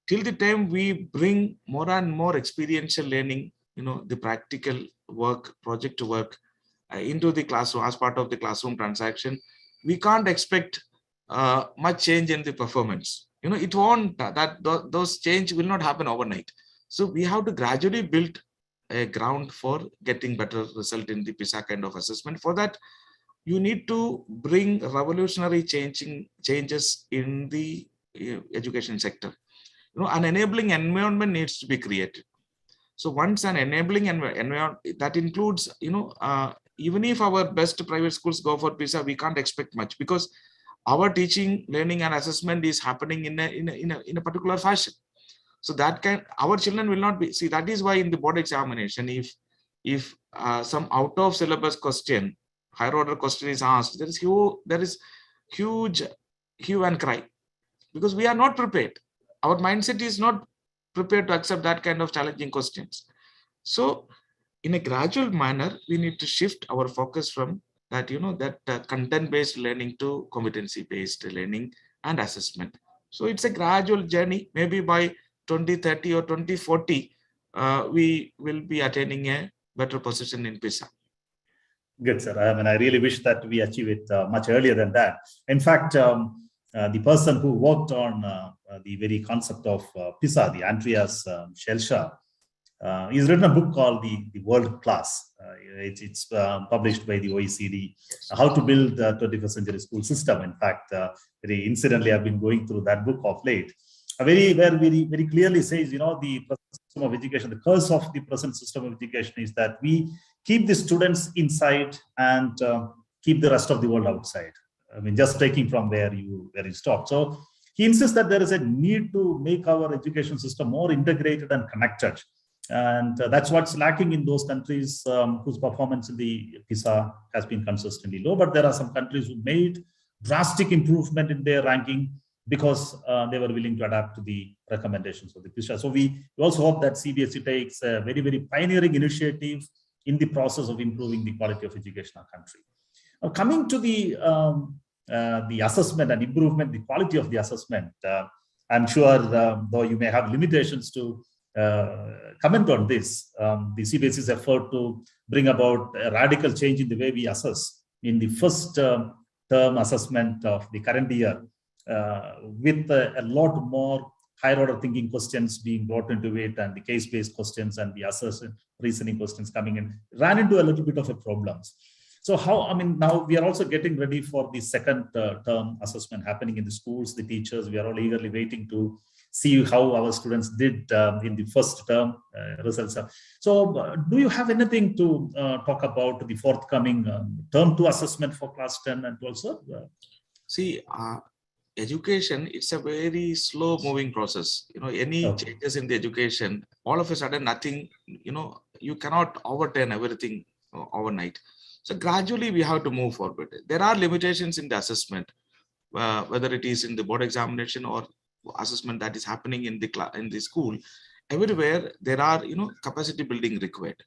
till the time we bring more and more experiential learning, the practical work, project work into the classroom as part of the classroom transaction, we can't expect much change in the performance. It won't, those change will not happen overnight. So we have to gradually build a ground for getting better result in the PISA kind of assessment. For that, you need to bring revolutionary changes in the education sector. An enabling environment needs to be created. So once an enabling environment, that includes, even if our best private schools go for PISA, we can't expect much, because our teaching, learning and assessment is happening in a particular fashion. So that our children will not be, see, that is why in the board examination, if some out of syllabus question, higher order question is asked, there is huge hue and cry, because we are not prepared. Our mindset is not prepared to accept that kind of challenging questions. So in a gradual manner, we need to shift our focus from that, content-based learning to competency-based learning and assessment. So it's a gradual journey. Maybe by 2030 or 2040, we will be attaining a better position in PISA. Good, sir. I mean, I really wish that we achieve it much earlier than that. In fact, the person who worked on the very concept of PISA, the Andreas Schellscher, he's written a book called the World Class. It's published by the OECD, How to Build the 21st Century School System. In fact, very incidentally, I've been going through that book of late. Very clearly says, the system of education, the curse of the present system of education is that we keep the students inside and keep the rest of the world outside. I mean, just taking from where you stopped. So he insists that there is a need to make our education system more integrated and connected. And that's what's lacking in those countries whose performance in the PISA has been consistently low. But there are some countries who made drastic improvement in their ranking because they were willing to adapt to the recommendations of the PISA. So we also hope that CBSE takes a very, very pioneering initiative in the process of improving the quality of education in our country. Now, coming to the assessment and improvement, the quality of the assessment, I'm sure, though you may have limitations to comment on this, the CBSE's effort to bring about a radical change in the way we assess in the first term assessment of the current year, with a lot more higher order thinking questions being brought into it and the case-based questions and the assessment reasoning questions coming in, ran into a little bit of a problems. So now we are also getting ready for the second term assessment happening in the schools, the teachers. We are all eagerly waiting to see how our students did in the first term results. So do you have anything to talk about the forthcoming term 2 assessment for class 10 and 12, sir? See, education, it's a very slow moving process. Any changes in the education, all of a sudden nothing, you cannot overturn everything overnight. So gradually we have to move forward. There are limitations in the assessment, whether it is in the board examination or assessment that is happening in the school. Everywhere there are capacity building required.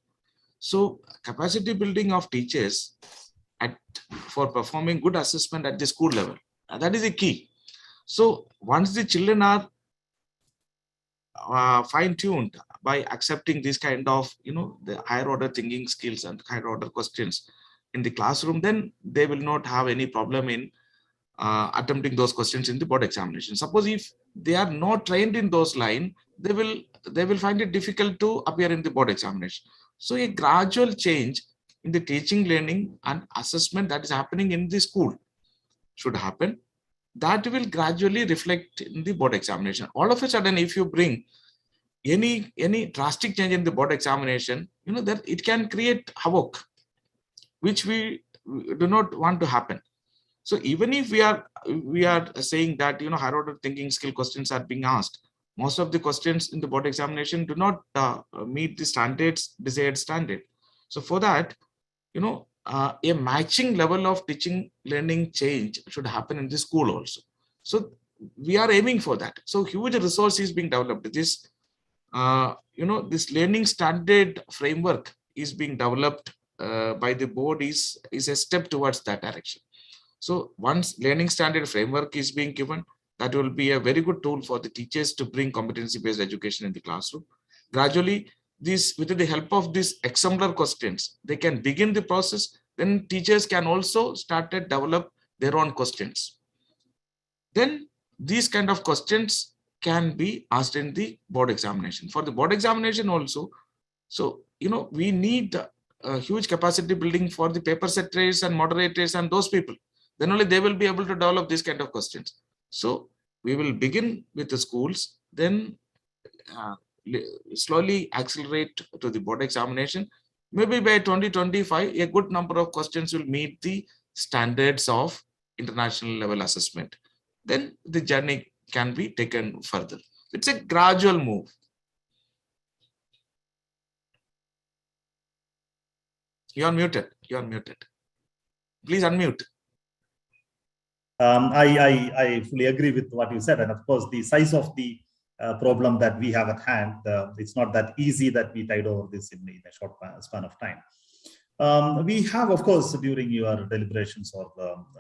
So capacity building of teachers for performing good assessment at the school level, that is the key. So once the children are fine-tuned by accepting this kind of the higher order thinking skills and higher order questions in the classroom, then they will not have any problem in attempting those questions in the board examination. Suppose if they are not trained in those line, they will find it difficult to appear in the board examination. So a gradual change in the teaching, learning and assessment that is happening in the school should happen. That will gradually reflect in the board examination. All of a sudden, if you bring any drastic change in the board examination, that it can create havoc, which we do not want to happen. So even if we are saying that higher order thinking skill questions are being asked, most of the questions in the board examination do not meet the standards, desired standard. So for that, a matching level of teaching learning change should happen in the school also. So we are aiming for that. So huge resource is being developed. This this learning standard framework is being developed by the board is a step towards that direction. So once learning standard framework is being given, that will be a very good tool for the teachers to bring competency-based education in the classroom. Gradually, with the help of these exemplar questions, they can begin the process. Then teachers can also start to develop their own questions. Then these kind of questions can be asked in the board examination. For the board examination also, so we need a huge capacity building for the paper setters and moderators and those people. Then only they will be able to develop these kind of questions. So we will begin with the schools, then slowly accelerate to the board examination. Maybe by 2025, a good number of questions will meet the standards of international level assessment. Then the journey can be taken further. It's a gradual move. You are muted. You are muted. Please unmute. I fully agree with what you said. And of course, the size of the problem that we have at hand. It's not that easy that we tide over this in a short span of time. We have, of course, during your deliberations or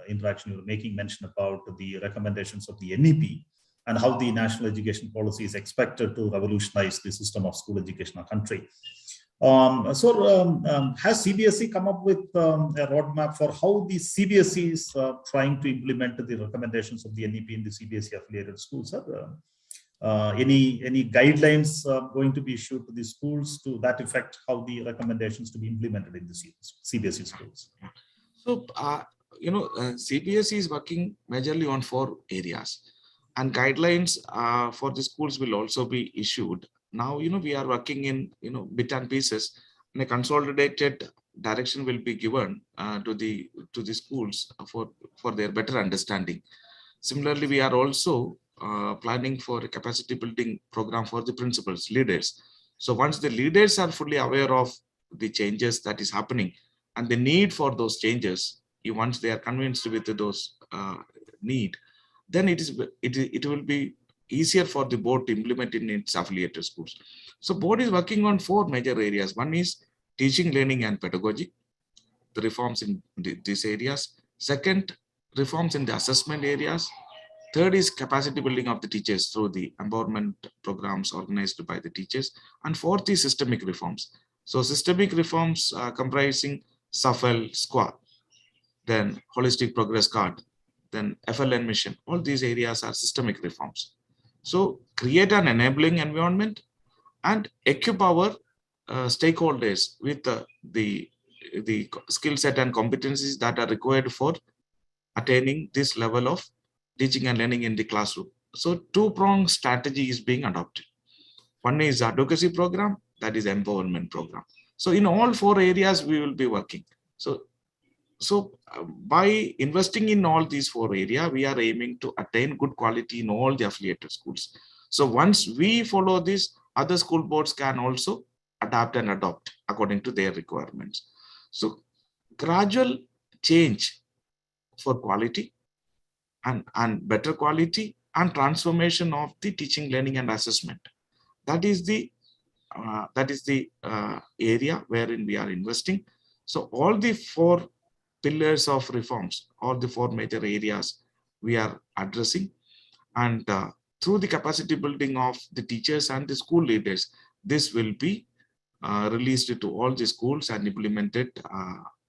interaction, you were making mention about the recommendations of the NEP and how the national education policy is expected to revolutionize the system of school education in our country. Has CBSE come up with a roadmap for how the CBSE is trying to implement the recommendations of the NEP in the CBSE affiliated schools? Any guidelines going to be issued to the schools to that effect, how the recommendations to be implemented in the CBSE schools? So, CBSE is working majorly on 4 areas, and guidelines for the schools will also be issued. Now, we are working in, bit and pieces, and a consolidated direction will be given to the schools for their better understanding. Similarly, we are also planning for a capacity building program for the principals, leaders. So once the leaders are fully aware of the changes that is happening and the need for those changes, once they are convinced with those need, then it will be easier for the board to implement in its affiliated schools. So board is working on 4 major areas. One is teaching, learning, and pedagogy, the reforms in these areas. Second, reforms in the assessment areas. Third is capacity building of the teachers through the empowerment programs organized by the teachers. And fourth is systemic reforms. So systemic reforms comprising SAFL, SQUA, then holistic progress card, then FLN mission. All these areas are systemic reforms. So create an enabling environment and equip our stakeholders with the skill set and competencies that are required for attaining this level of teaching and learning in the classroom. So 2-pronged strategy is being adopted. One is advocacy program, that is empowerment program. So in all 4 areas, we will be working. So by investing in all these 4 areas, we are aiming to attain good quality in all the affiliated schools. So once we follow this, other school boards can also adapt and adopt according to their requirements. So gradual change for quality and better quality and transformation of the teaching, learning, and assessment. That is the area wherein we are investing. So all the 4 pillars of reforms, all the 4 major areas we are addressing, and through the capacity building of the teachers and the school leaders, this will be released to all the schools and implemented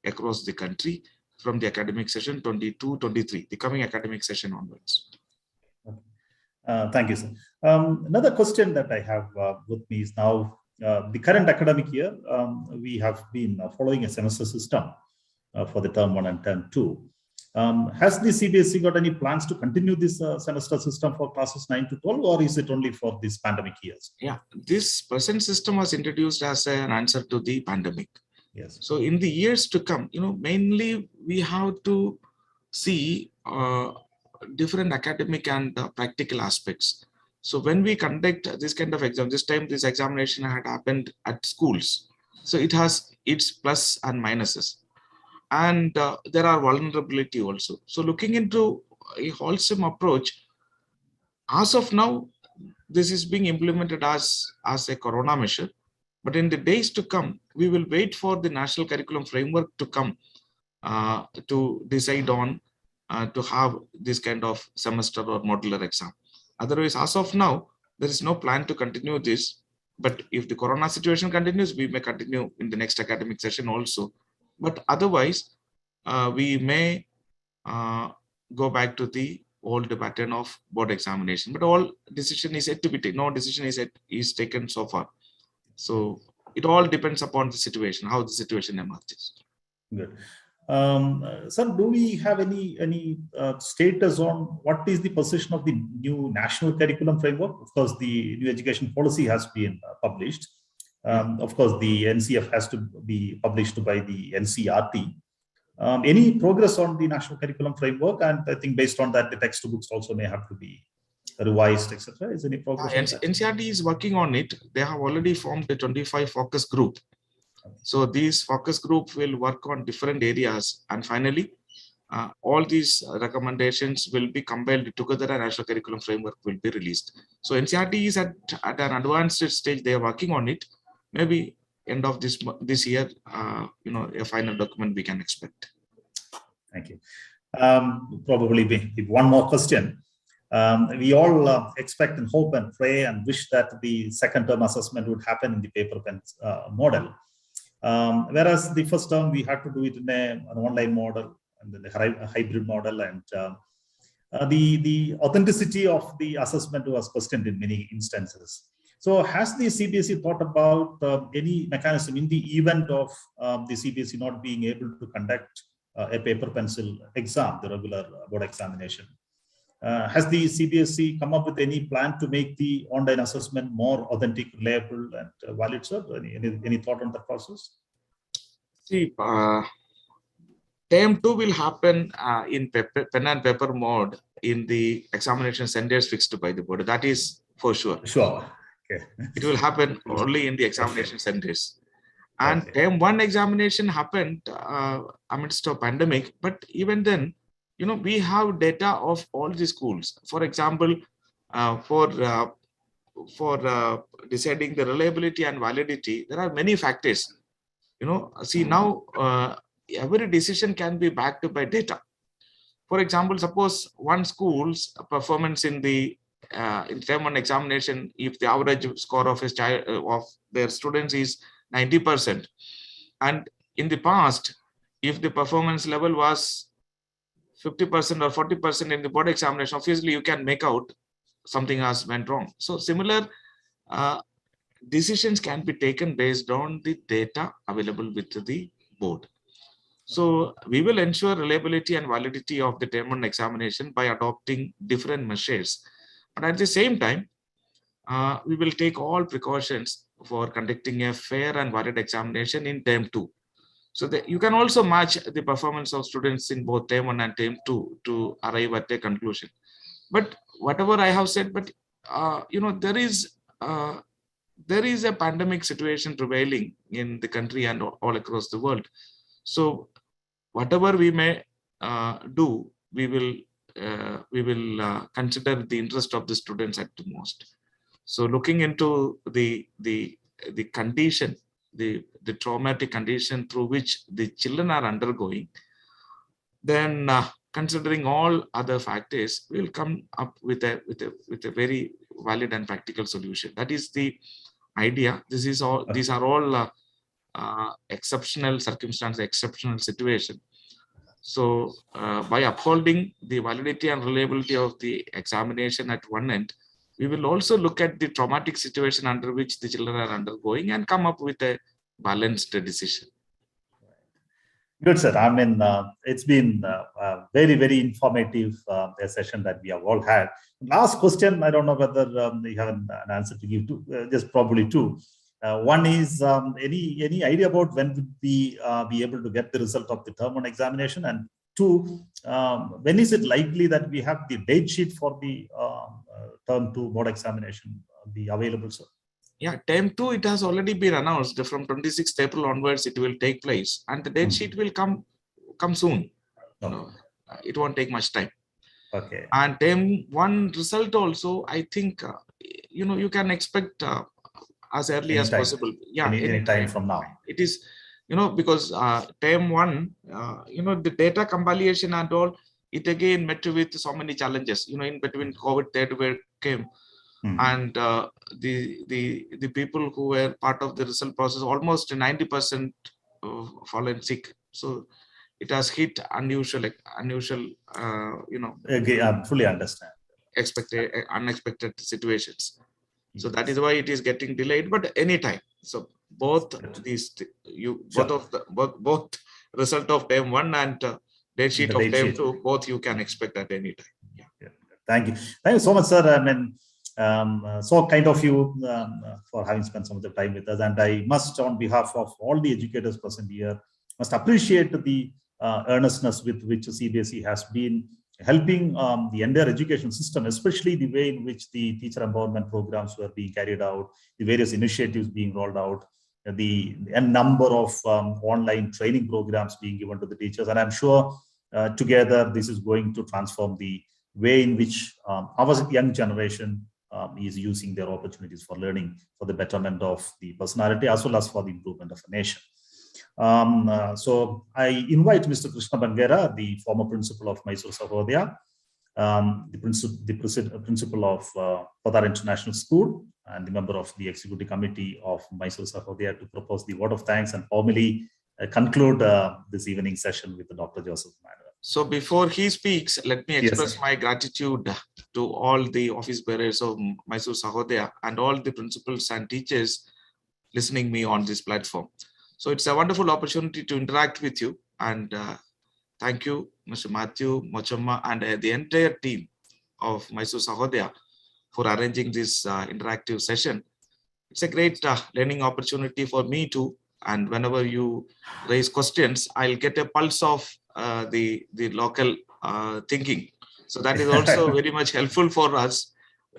across the country from the academic session 22-23, the coming academic session onwards. Thank you, sir. Another question that I have with me is now the current academic year. We have been following a semester system for the term 1 and term 2. Has the CBSE got any plans to continue this semester system for classes 9 to 12, or is it only for these pandemic years? Yeah, this present system was introduced as an answer to the pandemic. Yes. So in the years to come, mainly we have to see different academic and practical aspects. So when we conduct this kind of exam, this time this examination had happened at schools. So it has its plus and minuses. And there are vulnerability also. So looking into a wholesome approach, as of now, this is being implemented as a corona measure. But in the days to come, we will wait for the national curriculum framework to come to decide on to have this kind of semester or modular exam. Otherwise, as of now, there is no plan to continue this. But if the corona situation continues, we may continue in the next academic session also. But otherwise, we may go back to the old pattern of board examination. But all decision is yet to be taken. No decision is taken so far. So it all depends upon the situation, how the situation emerges. Good. Sir, do we have any status on what is the position of the new national curriculum framework? Of course, the new education policy has been published. Of course, the NCF has to be published by the NCRT. Any progress on the national curriculum framework? And I think based on that, the textbooks also may have to be revised, etc. Is any progress? NCRT is working on it. They have already formed a 25 focus group. So these focus group will work on different areas, and finally all these recommendations will be compiled together and national curriculum framework will be released. So NCERT is at an advanced stage. They are working on it. Maybe end of this year, a final document we can expect. Thank you. Probably one more question. We all expect and hope and pray and wish that the second term assessment would happen in the paper pen model. Whereas the first term we had to do it in an online model and then a hybrid model, and the authenticity of the assessment was questioned in many instances. So has the CBSE thought about any mechanism in the event of the CBSE not being able to conduct a paper pencil exam, the regular board examination? Has the CBSE come up with any plan to make the online assessment more authentic, reliable, and valid, sir? Any thought on that process? See, Term 2 will happen in pen and paper mode in the examination centers fixed by the board. That is for sure. Sure. Okay. It will happen only in the examination centers. And Term 1 examination happened amidst a pandemic, but even then, we have data of all the schools. For example, for deciding the reliability and validity, there are many factors. See now, every decision can be backed by data. For example, suppose one school's performance in the Term 1 examination, if the average score of his child of their students is 90%, and in the past, if the performance level was 50% or 40% in the board examination, obviously you can make out something has went wrong. So similar decisions can be taken based on the data available with the board. So we will ensure reliability and validity of the Term 1 examination by adopting different measures. But at the same time, we will take all precautions for conducting a fair and valid examination in Term 2. So that you can also match the performance of students in both Term 1 and Term 2 to arrive at a conclusion. But whatever I have said, but there is a pandemic situation prevailing in the country and all across the world. So whatever we may do, we will consider the interest of the students at the most. So looking into the condition, the traumatic condition through which the children are undergoing, then considering all other factors, we will come up with a very valid and practical solution. That is the idea. These are all exceptional circumstance, exceptional situation. So by upholding the validity and reliability of the examination at one end, we will also look at the traumatic situation under which the children are undergoing and come up with a balanced decision. Good, sir. I mean, it's been a very, very informative session that we have all had. Last question, I don't know whether you have an answer to give to, just probably two. One is any idea about when would we be able to get the result of the Term 1 examination? And two, when is it likely that we have the date sheet for the Term 2 board examination be available, sir? Yeah, Term 2, it has already been announced from 26th April onwards, it will take place, and the date sheet will come soon. It won't take much time. Okay. And Term 1 result also, I think, you can expect as early as possible. Yeah, any time from now. It is, because Term 1, the data compilation and all, it again met with so many challenges. In between COVID, third wave came. And the people who were part of the result process, almost 90% fallen sick. So it has hit unusual, Okay, I fully understand. Unexpected situations. So that is why it is getting delayed, but anytime. So both these, both result of Term 1 and date sheet of Term 2, both you can expect at any time. Yeah. Thank you so much, sir. I mean, so kind of you for having spent some of the time with us, and I must, on behalf of all the educators present here, must appreciate the earnestness with which CBSE has been helping the entire education system, especially the way in which the teacher empowerment programs were being carried out, the various initiatives being rolled out, the number of online training programs being given to the teachers. And I'm sure together, this is going to transform the way in which our young generation is using their opportunities for learning for the betterment of the personality as well as for the improvement of a nation. So I invite Mr. Krishna Bangera, the former principal of Mysore Sahodaya, the principal of Padar International School, and the member of the executive committee of Mysore Sahodaya, to propose the word of thanks and formally conclude this evening session with Dr. Joseph Emmanuel. So before he speaks, let me express my gratitude to all the office bearers of Mysore Sahodaya and all the principals and teachers listening me on this platform. So it's a wonderful opportunity to interact with you, and thank you, Mr. Matthew, Mochama, and the entire team of Mysore Sahodaya for arranging this interactive session. It's a great learning opportunity for me too. And whenever you raise questions, I'll get a pulse of the local thinking. So that is also very much helpful for us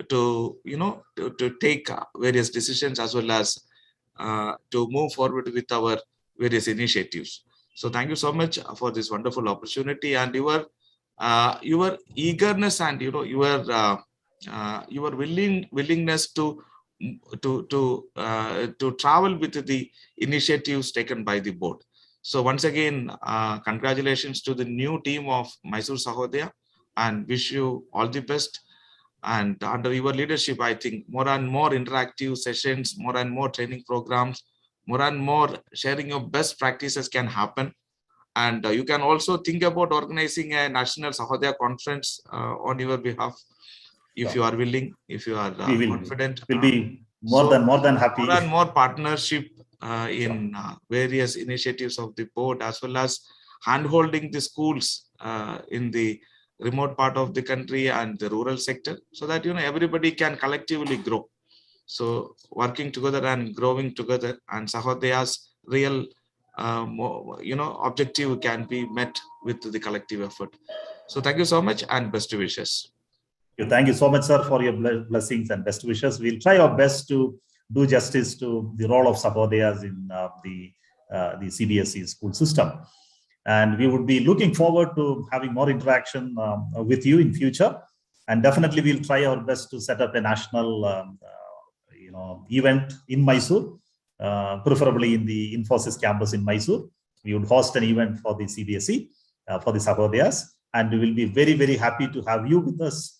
to, to take various decisions as well as to move forward with our various initiatives. So thank you so much for this wonderful opportunity, and your eagerness and your willingness to travel with the initiatives taken by the board. So once again, congratulations to the new team of Mysore Sahodaya, and wish you all the best. And under your leadership, I think more and more interactive sessions, more and more training programs, more and more sharing of best practices can happen. And you can also think about organizing a national Sahodaya conference on your behalf, if you are willing, if you are confident. We'll be more than happy. More and more partnership in various initiatives of the board, as well as hand-holding the schools in the remote part of the country and the rural sector, so that everybody can collectively grow. So working together and growing together, and Sahodaya's real objective can be met with the collective effort. So thank you so much, and best wishes. Thank you so much, sir, for your blessings and best wishes. We'll try our best to do justice to the role of Sahodayas in the CBSE school system. And we would be looking forward to having more interaction with you in future. And definitely we'll try our best to set up a national event in Mysore, preferably in the Infosys campus in Mysore. We would host an event for the CBSE, for the Sahodayas. And we will be very, very happy to have you with us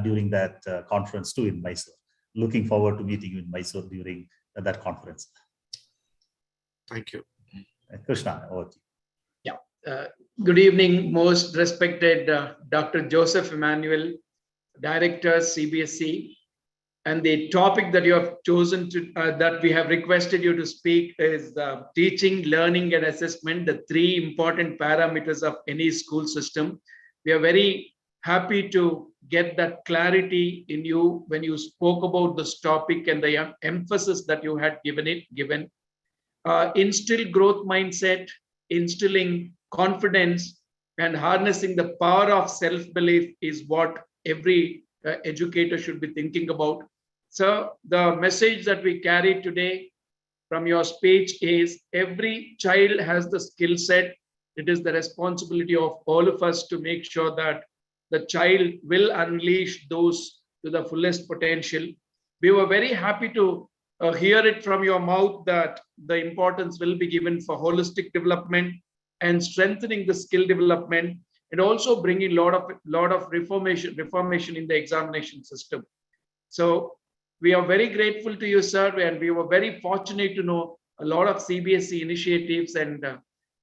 during that conference too in Mysore. Looking forward to meeting you in Mysore during that conference. Thank you. Krishna, over to you. Good evening, most respected Dr. Joseph Emmanuel, Director, CBSE. And the topic that you have chosen to, that we have requested you to speak is teaching, learning, and assessment, the three important parameters of any school system. We are very happy to get that clarity in you when you spoke about this topic and the emphasis that you had given. Instill growth mindset, instilling confidence, and harnessing the power of self-belief is what every educator should be thinking about. So the message that we carry today from your speech is every child has the skill set. It is the responsibility of all of us to make sure that the child will unleash those to the fullest potential. We were very happy to hear it from your mouth that the importance will be given for holistic development and strengthening the skill development, and also bringing a lot of reformation in the examination system. So we are very grateful to you, sir, and we were very fortunate to know a lot of CBSE initiatives, and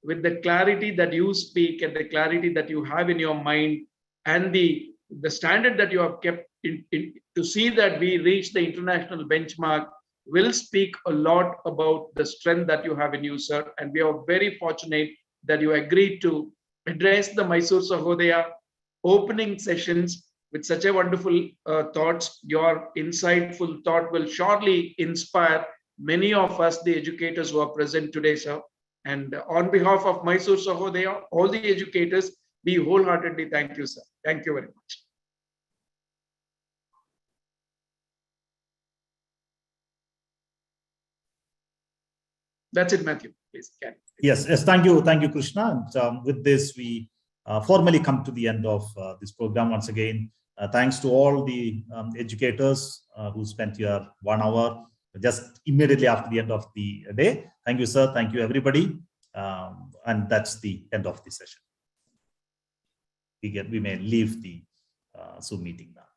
with the clarity that you speak and the clarity that you have in your mind, and the standard that you have kept to see that we reach the international benchmark will speak a lot about the strength that you have in you, sir. And we are very fortunate that you agreed to address the Mysore Sahodaya opening sessions with such a wonderful thoughts. Your insightful thought will surely inspire many of us, the educators who are present today, sir. And on behalf of Mysore Sahodaya, all the educators, we wholeheartedly thank you, sir. Thank you very much. That's it, Matthew. Please, Yes, thank you, Krishna. And with this, we formally come to the end of this program. Once again, thanks to all the educators who spent here 1 hour just immediately after the end of the day. Thank you, sir. Thank you, everybody. And that's the end of the session. We may leave the Zoom meeting now.